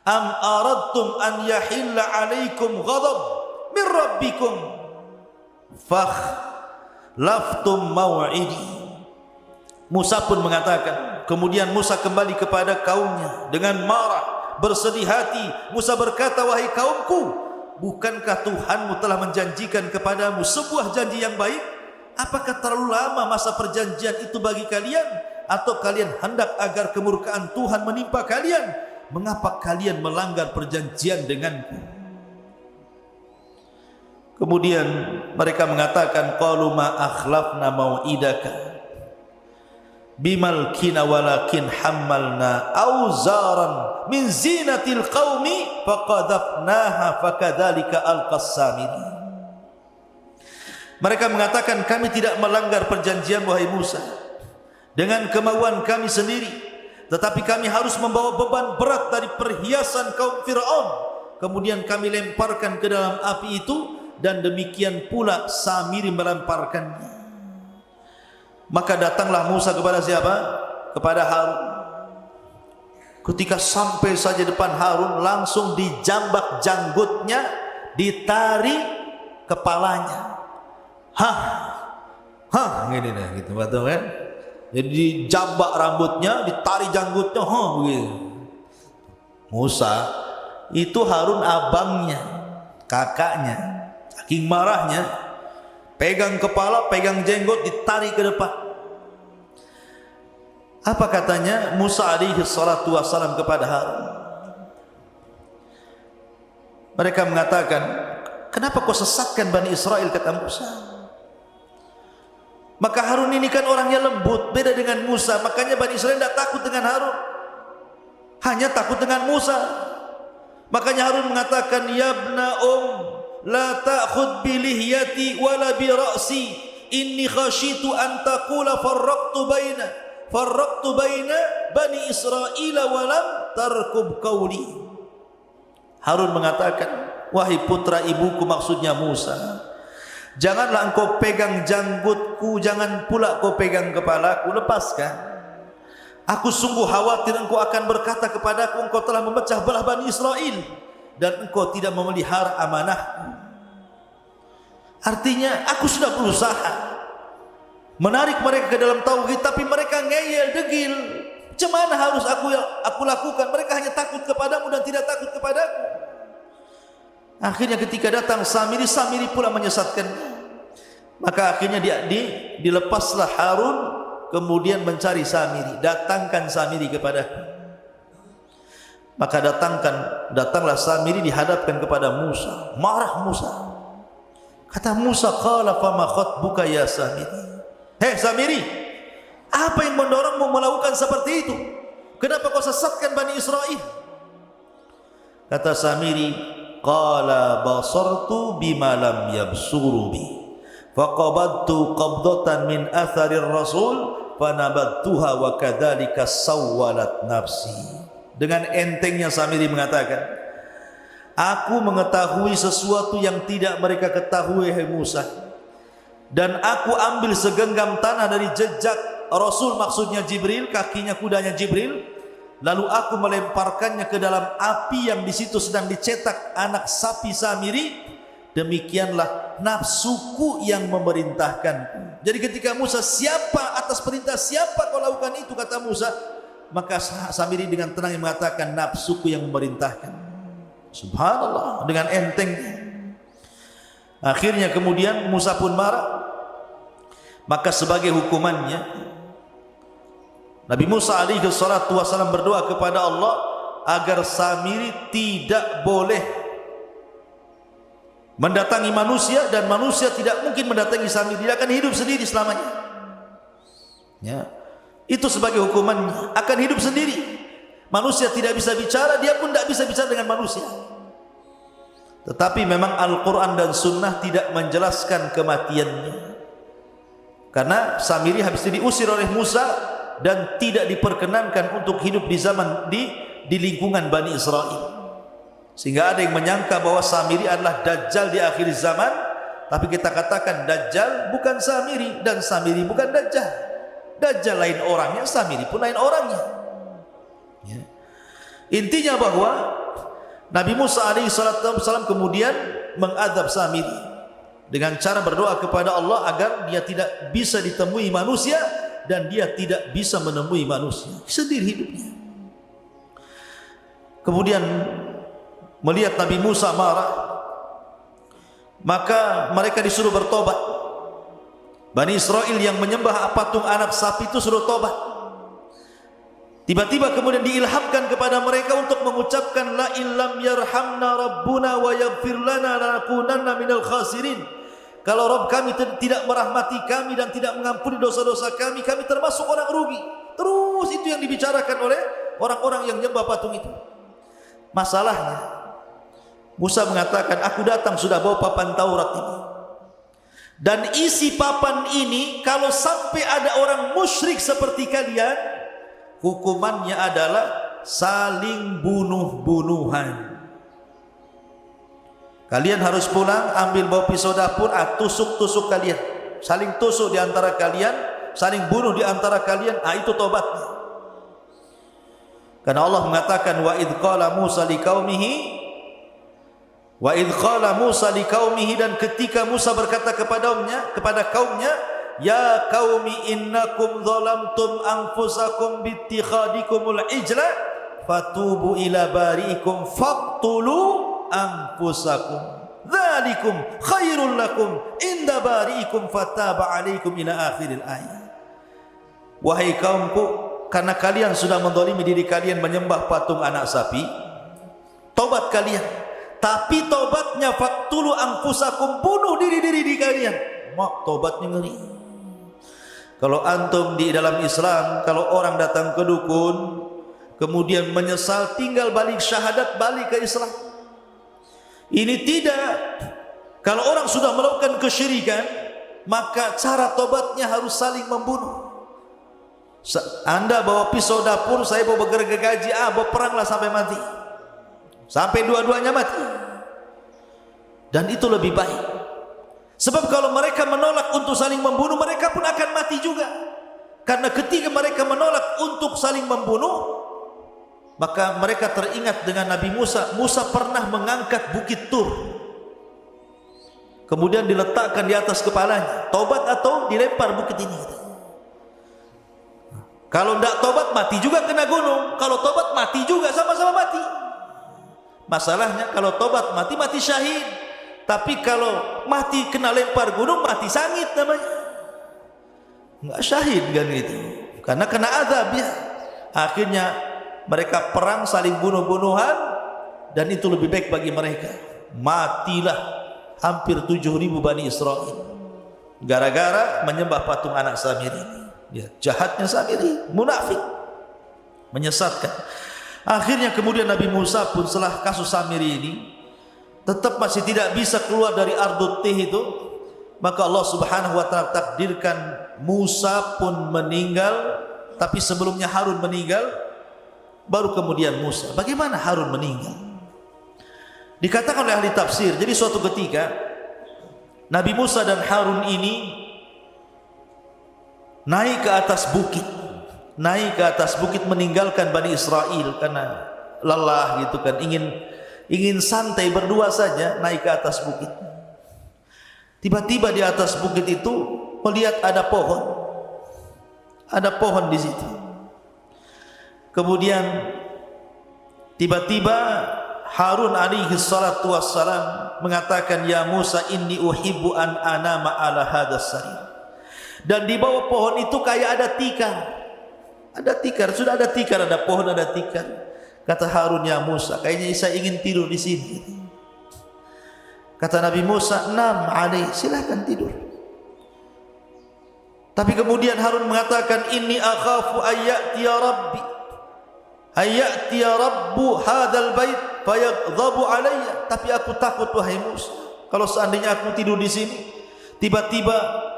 am aradtum an yahilla 'alaikum ghadab min rabbikum fakhlaftum maw'idi. Musa pun mengatakan, kemudian Musa kembali kepada kaumnya dengan marah, bersedih hati. Musa berkata, wahai kaumku, bukankah Tuhanmu telah menjanjikan kepadamu sebuah janji yang baik? Apakah terlalu lama masa perjanjian itu bagi kalian? Atau kalian hendak agar kemurkaan Tuhan menimpa kalian? Mengapa kalian melanggar perjanjian denganku? Kemudian mereka mengatakan, qalu ma akhlafna mau'idaka bimalkina walakin hammalna auzaran min zinatil qaumi faqadhafnaha fakadzalika alqas Samiri. Mereka mengatakan, kami tidak melanggar perjanjian wahai Musa dengan kemauan kami sendiri, tetapi kami harus membawa beban berat dari perhiasan kaum Firaun, kemudian kami lemparkan ke dalam api itu, dan demikian pula Samiri melemparkannya. Maka datanglah Musa kepada siapa? Kepada Harun. Ketika sampai saja depan Harun, langsung dijambak janggutnya, ditarik kepalanya. Gini nih, gitu, betul kan? Jadi dijambak rambutnya, ditarik janggutnya, begitu. Musa itu Harun abangnya, kakaknya. Saking marahnya, pegang kepala, pegang jenggot, ditarik ke depan. Apa katanya Musa alaihi salatu wassalam kepada Harun? Mereka mengatakan, kenapa kau sesatkan Bani Israel, kata Musa. Maka Harun ini kan orangnya lembut, beda dengan Musa. Makanya Bani Israel tidak takut dengan Harun, hanya takut dengan Musa. Makanya Harun mengatakan, ya ibna la ta'khud bi lihyati wala bi ra'si, inni khashitu an taqula farraqtu baina Bani Israel wa lam tarkub qawli. Harun mengatakan, wahai putra ibuku, maksudnya Musa, janganlah engkau pegang janggutku, jangan pula kau pegang kepalaku, lepaskan. Aku sungguh khawatir engkau akan berkata kepadaku, engkau telah memecah belah Bani Israel dan engkau tidak memelihara amanahku. Artinya aku sudah berusaha menarik mereka ke dalam tauhid, tapi mereka ngeyel, degil. Macam mana harus aku lakukan? Mereka hanya takut kepadamu dan tidak takut kepadaku. Akhirnya ketika datang Samiri, Samiri pula menyesatkan. Maka akhirnya dilepaslah Harun, kemudian mencari Samiri. Datangkan Samiri kepadaku. Maka datanglah Samiri, dihadapkan kepada Musa. Marah Musa. Kata Musa, qala fama khatbuka ya Samiri. Hei Samiri, apa yang mendorongmu melakukan seperti itu? Kenapa kau sesatkan Bani Israel? Kata Samiri, qala basartu bima lam yabsuru bi, faqabadtu qabdatan min atharir rasul fanabadtuha wa kadzalika sawwalat nafsi. Dengan entengnya Samiri mengatakan, aku mengetahui sesuatu yang tidak mereka ketahui, hai Musa, dan aku ambil segenggam tanah dari jejak Rasul, maksudnya Jibril, kakinya kudanya Jibril, lalu aku melemparkannya ke dalam api yang di situ sedang dicetak anak sapi Samiri. Demikianlah nafsuku yang memerintahkanku. Jadi ketika Musa, siapa atas perintah siapa kau lakukan itu, kata Musa, maka Samiri dengan tenang mengatakan, nafsuku yang memerintahkan. Subhanallah, dengan entengnya. Akhirnya kemudian Musa pun marah. Maka sebagai hukumannya, Nabi Musa alaihi salatu wasallam berdoa kepada Allah agar Samiri tidak boleh mendatangi manusia, dan manusia tidak mungkin mendatangi Samiri. Dia akan hidup sendiri selamanya. Ya, itu sebagai hukumannya, akan hidup sendiri. Manusia tidak bisa bicara, dia pun tidak bisa bicara dengan manusia. Tetapi memang Al-Quran dan Sunnah tidak menjelaskan kematiannya, karena Samiri habis itu diusir oleh Musa dan tidak diperkenankan untuk hidup di zaman di lingkungan Bani Israel. Sehingga ada yang menyangka bahwa Samiri adalah Dajjal di akhir zaman. Tapi kita katakan Dajjal bukan Samiri, dan Samiri bukan Dajjal. Dajjal lain orangnya, Samiri pun lain orangnya. Ya. Intinya bahwa Nabi Musa alaihi salatu wasallam kemudian mengadab Samiri dengan cara berdoa kepada Allah agar dia tidak bisa ditemui manusia dan dia tidak bisa menemui manusia, sendiri hidupnya. Kemudian melihat Nabi Musa marah, maka mereka disuruh bertobat. Bani Israel yang menyembah patung anak sapi itu suruh tobat. Tiba-tiba kemudian diilhamkan kepada mereka untuk mengucapkan la illam yarhamna rabbuna wa yaghfir lana lanakunanna minal khasirin. Kalau Rabb kami tidak merahmati kami dan tidak mengampuni dosa-dosa kami, kami termasuk orang rugi. Terus itu yang dibicarakan oleh orang-orang yang menyembah patung itu. Masalahnya, Musa mengatakan, aku datang sudah bawa papan Taurat ini, dan isi papan ini kalau sampai ada orang musyrik seperti kalian, hukumannya adalah saling bunuh-bunuhan. Kalian harus pulang, ambil bawa pisau dapur, tusuk-tusuk kalian, saling tusuk di antara kalian, saling bunuh di antara kalian. Itu tobatnya. Karena Allah mengatakan, wa idh qala Musa liqaumihi, dan ketika Musa berkata kepada kaumnya, ya qaumi innakum zalamtum anfusakum bittikhadikumul ijla fatubu ila bariikum faqtulu anfusakum dzalikum khairul lakum inda bariikum fataba alaikum ila akhiril ayat. Wahai kaumku, karena kalian sudah menzalimi diri kalian menyembah patung anak sapi, tobat kalian. Tapi tobatnya faqtulu anfusakum, bunuh diri-diri di kalian. Mak, tobatnya ngeri. Kalau antum di dalam Islam, kalau orang datang ke dukun kemudian menyesal, tinggal balik syahadat, balik ke Islam. Ini tidak. Kalau orang sudah melakukan kesyirikan, maka cara tobatnya harus saling membunuh. Anda bawa pisau dapur, saya bawa gergaji, berperanglah sampai mati, sampai dua-duanya mati. Dan itu lebih baik. Sebab kalau mereka menolak untuk saling membunuh, mereka pun akan mati juga. Karena ketika mereka menolak untuk saling membunuh, maka mereka teringat dengan Nabi Musa. Musa pernah mengangkat bukit Tur, kemudian diletakkan di atas kepalanya. Tobat atau dilempar bukit ini. Kalau tidak tobat, mati juga kena gunung. Kalau tobat, mati juga, sama-sama mati. Masalahnya kalau tobat mati, mati syahid. Tapi kalau mati kena lempar gunung, mati sangit namanya. Enggak syahid kan itu, karena kena azab ya. Akhirnya mereka perang saling bunuh-bunuhan, dan itu lebih baik bagi mereka. Matilah hampir 7.000 Bani Israel gara-gara menyembah patung anak Samiri. Ya, jahatnya Samiri, munafik, menyesatkan. Akhirnya kemudian Nabi Musa pun setelah kasus Samiri ini tetap masih tidak bisa keluar dari Ardut Tih itu, maka Allah Subhanahu wa taala takdirkan Musa pun meninggal. Tapi sebelumnya Harun meninggal, baru kemudian Musa. Bagaimana Harun meninggal? Dikatakan oleh ahli tafsir, jadi suatu ketika Nabi Musa dan Harun ini naik ke atas bukit, meninggalkan Bani Israel karena lelah gitu kan, ingin santai berdua saja, naik ke atas bukit. Tiba-tiba di atas bukit itu melihat ada pohon di situ. Kemudian tiba-tiba Harun alaihi salatu wassalam mengatakan, ya Musa, inni uhibbu an anama ala hadas sarir. Dan di bawah pohon itu kayak ada tikar, sudah ada tikar, ada pohon, ada tikar. Kata Harun, ya Musa, kayaknya saya ingin tidur di sini. Kata Nabi Musa, nam alaih, silahkan tidur. Tapi kemudian Harun mengatakan, inni akhafu ayyatiya rabbu hadal bait fayaghdhabu alayya. Tapi aku takut wahai Musa, kalau seandainya aku tidur di sini, tiba-tiba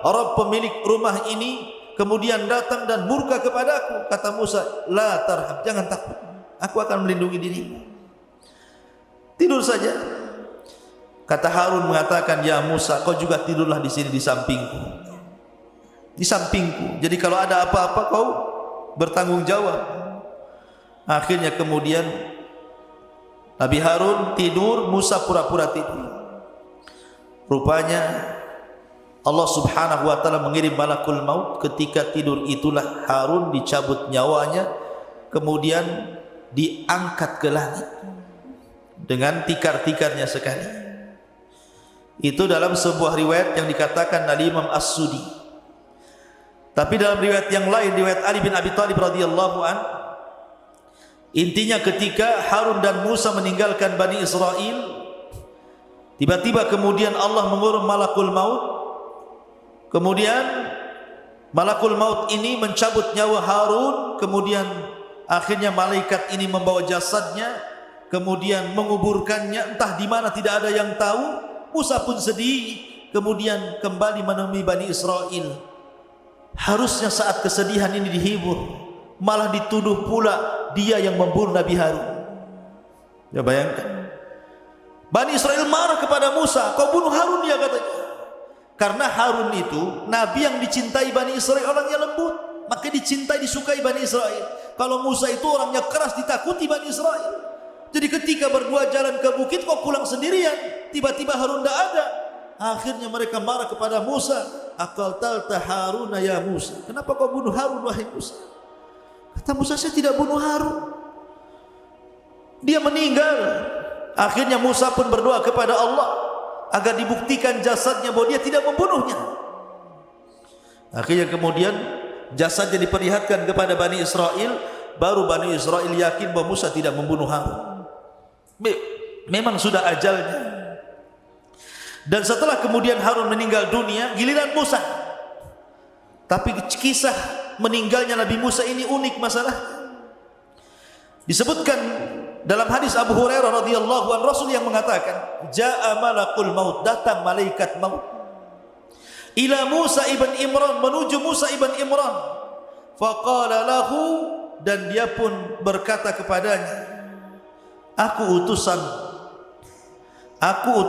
Rabb pemilik rumah ini kemudian datang dan murka kepadaku. Kata Musa, la tarhab, jangan takut, aku akan melindungi dirimu, tidur saja. Kata Harun mengatakan, ya Musa, kau juga tidurlah di sini di sampingku. Jadi kalau ada apa-apa kau bertanggung jawab. Akhirnya kemudian Nabi Harun tidur, Musa pura-pura tidur. Rupanya Allah Subhanahu wa taala mengirim malakul maut. Ketika tidur itulah Harun dicabut nyawanya, kemudian diangkat ke langit dengan tikar-tikarnya sekali. Itu dalam sebuah riwayat yang dikatakan oleh Imam As-Sudi. Tapi dalam riwayat yang lain, riwayat Ali bin Abi Thalib radhiyallahu an, intinya ketika Harun dan Musa meninggalkan Bani Israel, tiba-tiba kemudian Allah mengurum malakul maut. Kemudian malakul maut ini mencabut nyawa Harun. Kemudian akhirnya malaikat ini membawa jasadnya, kemudian menguburkannya entah di mana, tidak ada yang tahu. Musa pun sedih, kemudian kembali menemui Bani Israel. Harusnya saat kesedihan ini dihibur, malah dituduh pula dia yang membunuh Nabi Harun. Ya bayangkan, Bani Israel marah kepada Musa, kau bunuh Harun ya katanya. Karena Harun itu nabi yang dicintai Bani Israel, orangnya lembut, maka dicintai, disukai Bani Israel. Kalau Musa itu orangnya keras, ditakuti Bani Israel. Jadi ketika berdua jalan ke bukit, kok pulang sendirian, tiba-tiba Harun tidak ada. Akhirnya mereka marah kepada Musa, aqtalta Haruna ya Musa, kenapa kau bunuh Harun wahai Musa? Kata Musa, saya tidak bunuh Harun, dia meninggal. Akhirnya Musa pun berdoa kepada Allah agar dibuktikan jasadnya bahwa dia tidak membunuhnya. Akhirnya kemudian jasadnya diperlihatkan kepada Bani Israel, baru Bani Israel yakin bahwa Musa tidak membunuh Harun. Memang sudah ajalnya. Dan setelah kemudian Harun meninggal dunia, giliran Musa. Tapi kisah meninggalnya Nabi Musa ini unik masalah. Disebutkan dalam hadis Abu Hurairah radhiyallahu anhu, Rasul yang mengatakan, "Ja'a malakul maut," datang malaikat maut ila Musa ibn Imran, menuju Musa ibn Imran. Faqala lahu, dan dia pun berkata kepadanya, Aku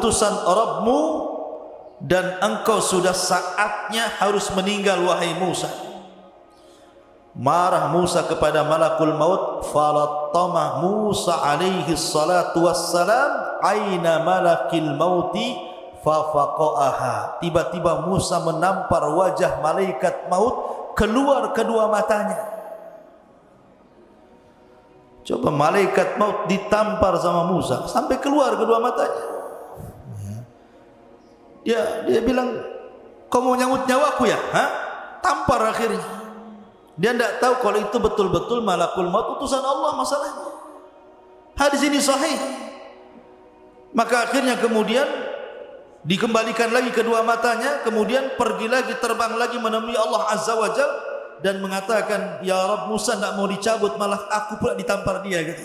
utusan Rabbmu, dan engkau sudah saatnya harus meninggal wahai Musa. Marah Musa kepada malakul maut. Falatama Musa alaihi salatu wassalam aina malakil mauti fafaqaha. Tiba-tiba Musa menampar wajah malaikat maut, keluar kedua matanya. Coba malaikat maut ditampar sama Musa sampai keluar kedua matanya. Dia bilang, kau mau nyangkut nyawaku ya? Tampar akhirnya. Dia tidak tahu kalau itu betul-betul malakul maut, utusan Allah masalahnya. Hadis ini sahih. Maka akhirnya kemudian dikembalikan lagi kedua matanya, kemudian pergi lagi, terbang lagi menemui Allah Azza wa Jalla dan mengatakan, Ya Rabb, Musa tidak mau dicabut, malah aku pula ditampar dia gitu.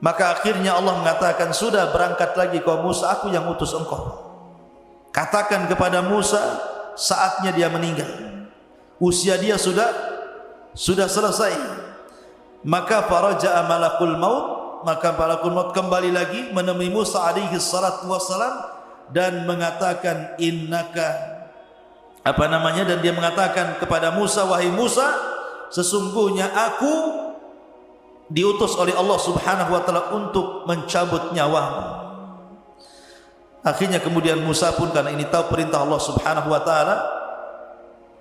Maka akhirnya Allah mengatakan, sudah berangkat lagi kau Musa, aku yang utus engkau. Katakan kepada Musa, saatnya dia meninggal. Usia dia sudah selesai. Maka faraja'a malakul maut, maka malakul maut kembali lagi menemui Musa alaihi salatu wassalam dan mengatakan innaka dan dia mengatakan kepada Musa, wahai Musa, sesungguhnya aku diutus oleh Allah Subhanahu wa taala untuk mencabut nyawamu. Akhirnya kemudian Musa pun karena ini tahu perintah Allah Subhanahu wa taala,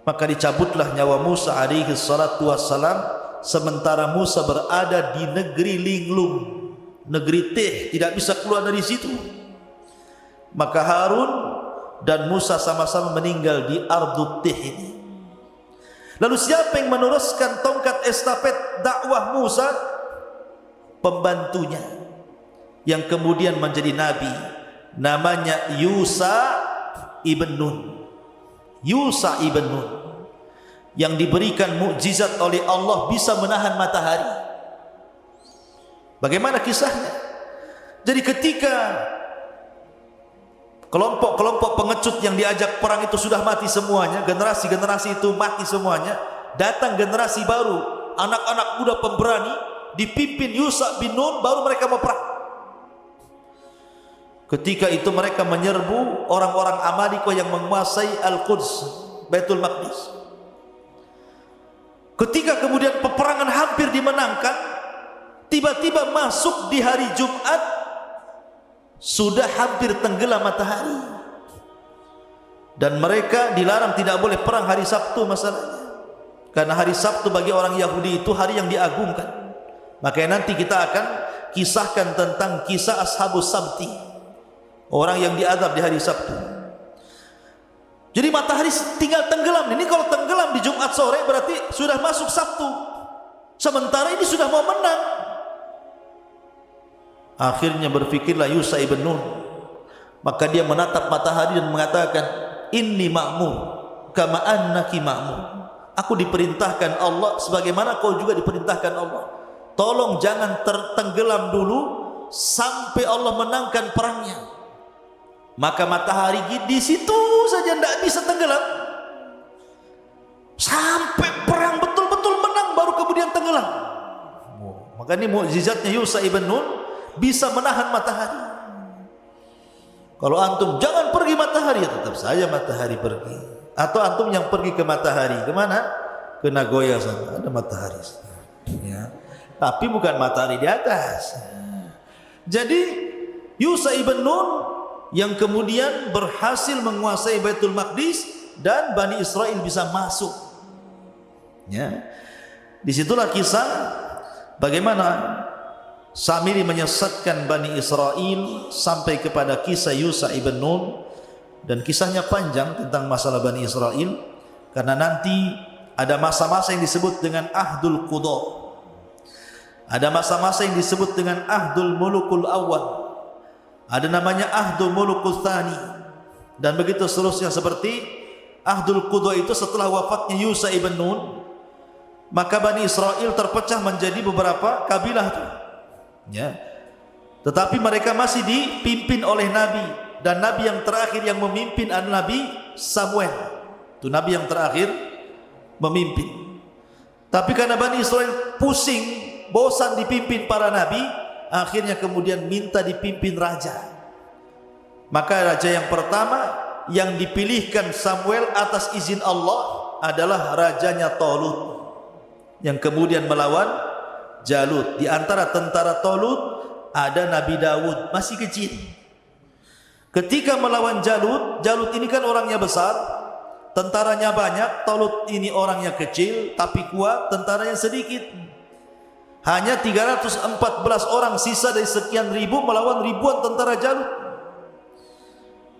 maka dicabutlah nyawa Musa alaihi salatu wassalam, sementara Musa berada di negeri linglung, negeri Tih, tidak bisa keluar dari situ. Maka Harun dan Musa sama-sama meninggal di Ardut Tih ini. Lalu siapa yang meneruskan tongkat estafet dakwah Musa? Pembantunya yang kemudian menjadi nabi, namanya Yusa ibn Nun. Yusa ibn Nun yang diberikan mukjizat oleh Allah bisa menahan matahari. Bagaimana kisahnya? Jadi ketika kelompok-kelompok pengecut yang diajak perang itu sudah mati semuanya, generasi-generasi itu mati semuanya, datang generasi baru, anak-anak muda pemberani dipimpin Yusa bin Nun, baru mereka mau perang. Ketika itu mereka menyerbu orang-orang Amalika yang menguasai Al-Quds, Baitul Maqdis. Ketika kemudian peperangan hampir dimenangkan, tiba-tiba masuk di hari Jumat, sudah hampir tenggelam matahari, dan mereka dilarang tidak boleh perang hari Sabtu masalahnya, karena hari Sabtu bagi orang Yahudi itu hari yang diagungkan. Makanya nanti kita akan kisahkan tentang kisah Ashabus Sabti, orang yang diadab di hari Sabtu. Jadi matahari tinggal tenggelam. Ini kalau tenggelam di Jumat sore berarti sudah masuk Sabtu, sementara ini sudah mau menang. Akhirnya berfikirlah Yusa ibn Nun, maka dia menatap matahari dan mengatakan, inni ma'mur kama annaki ma'mur. Aku diperintahkan Allah sebagaimana kau juga diperintahkan Allah. Tolong jangan tertenggelam dulu sampai Allah menangkan perangnya. Maka matahari di situ saja tidak bisa tenggelam, sampai perang betul-betul menang baru kemudian tenggelam. Maka ini mukjizatnya Yusa ibn Nun, bisa menahan matahari. Kalau antum jangan pergi matahari, ya tetap saja matahari pergi. Atau antum yang pergi ke matahari, kemana? Ke Nagoya sana, ada matahari. Ya. Tapi bukan matahari di atas. Jadi Yusa ibn Nun yang kemudian berhasil menguasai Baitul Maqdis dan Bani Israel bisa masuk. Ya. Disitulah kisah bagaimana Samiri menyesatkan Bani Israel sampai kepada kisah Yusa ibn Nun, dan kisahnya panjang tentang masalah Bani Israel. Karena nanti ada masa-masa yang disebut dengan Ahdul Qudha. Ada masa-masa yang disebut dengan Ahdul Mulukul Awal. Ada namanya Ahdul Mulukul Thani. Dan begitu seterusnya, seperti Ahdul Qudha itu setelah wafatnya Yusha ibn Nun, maka Bani Israel terpecah menjadi beberapa kabilah itu. Ya. Tetapi mereka masih dipimpin oleh Nabi. Dan Nabi yang terakhir yang memimpin adalah Nabi Samuel. Itu Nabi yang terakhir memimpin. Tapi karena Bani Israel pusing, bosan dipimpin para Nabi, akhirnya kemudian minta dipimpin raja. Maka raja yang pertama yang dipilihkan Samuel atas izin Allah adalah rajanya Talut, yang kemudian melawan Jalut. Di antara tentara Talut ada Nabi Daud, masih kecil. Ketika melawan Jalut, Jalut ini kan orangnya besar, tentaranya banyak. Talut ini orangnya kecil tapi kuat, tentaranya sedikit. Hanya 314 orang sisa dari sekian ribu melawan ribuan tentara Jalut.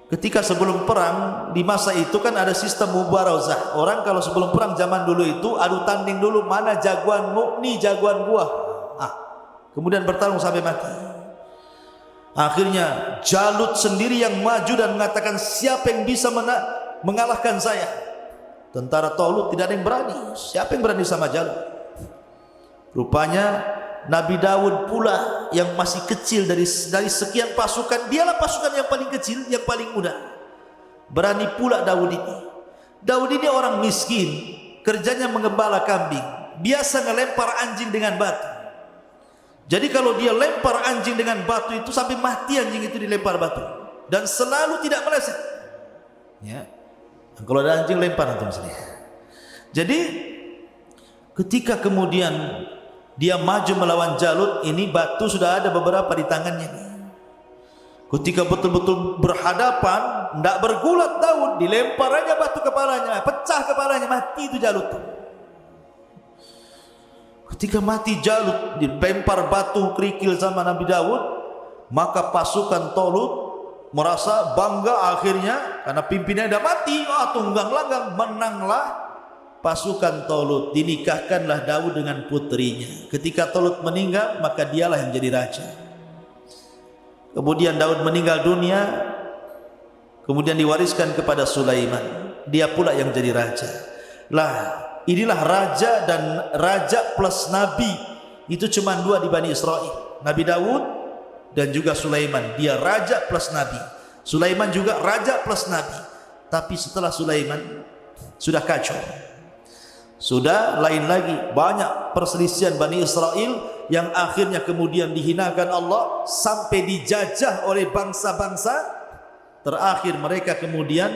Ketika sebelum perang, di masa itu kan ada sistem mubarazah. Orang kalau sebelum perang zaman dulu itu adu tanding dulu, mana jagoanmu, nih jagoan gua. Kemudian bertarung sampai mati. Akhirnya Jalut sendiri yang maju dan mengatakan, siapa yang bisa mengalahkan saya? Tentara Talut tidak ada yang berani. Siapa yang berani sama Jalut? Rupanya Nabi Daud pula yang masih kecil dari sekian pasukan, dialah pasukan yang paling kecil, yang paling muda. Berani pula Daud ini. Daud ini orang miskin, kerjanya mengembala kambing, biasa ngelempar anjing dengan batu. Jadi kalau dia lempar anjing dengan batu itu sampai mati anjing itu dilempar batu, dan selalu tidak meleset. Ya. Kalau ada anjing lempar antum sini. Jadi ketika kemudian dia maju melawan Jalut, ini batu sudah ada beberapa di tangannya. Ketika betul-betul berhadapan, tidak bergulat Daud, dilempar aja batu kepalanya, pecah kepalanya, mati itu Jalut. Ketika mati Jalut, dilempar batu kerikil sama Nabi Daud, maka pasukan Talut merasa bangga akhirnya karena pimpinannya sudah mati. Tunggang langgang, menanglah pasukan Talut. Dinikahkanlah Daud dengan putrinya. Ketika Talut meninggal, maka dialah yang jadi raja. Kemudian Daud meninggal dunia, kemudian diwariskan kepada Sulaiman. Dia pula yang jadi raja. Lah, inilah raja dan raja plus nabi. Itu cuma dua di Bani Israel, Nabi Daud dan juga Sulaiman. Dia raja plus nabi. Sulaiman juga raja plus nabi. Tapi setelah Sulaiman sudah kacau, sudah lain lagi. Banyak perselisihan Bani Israel yang akhirnya kemudian dihinakan Allah sampai dijajah oleh bangsa-bangsa. Terakhir mereka kemudian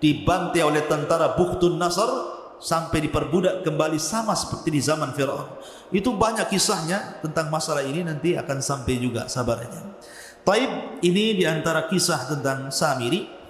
dibantai oleh tentara Bukhtun Nasr sampai diperbudak kembali sama seperti di zaman Firaun. Itu banyak kisahnya tentang masalah ini, nanti akan sampai juga sabarnya. Taib, ini diantara kisah tentang Samiri.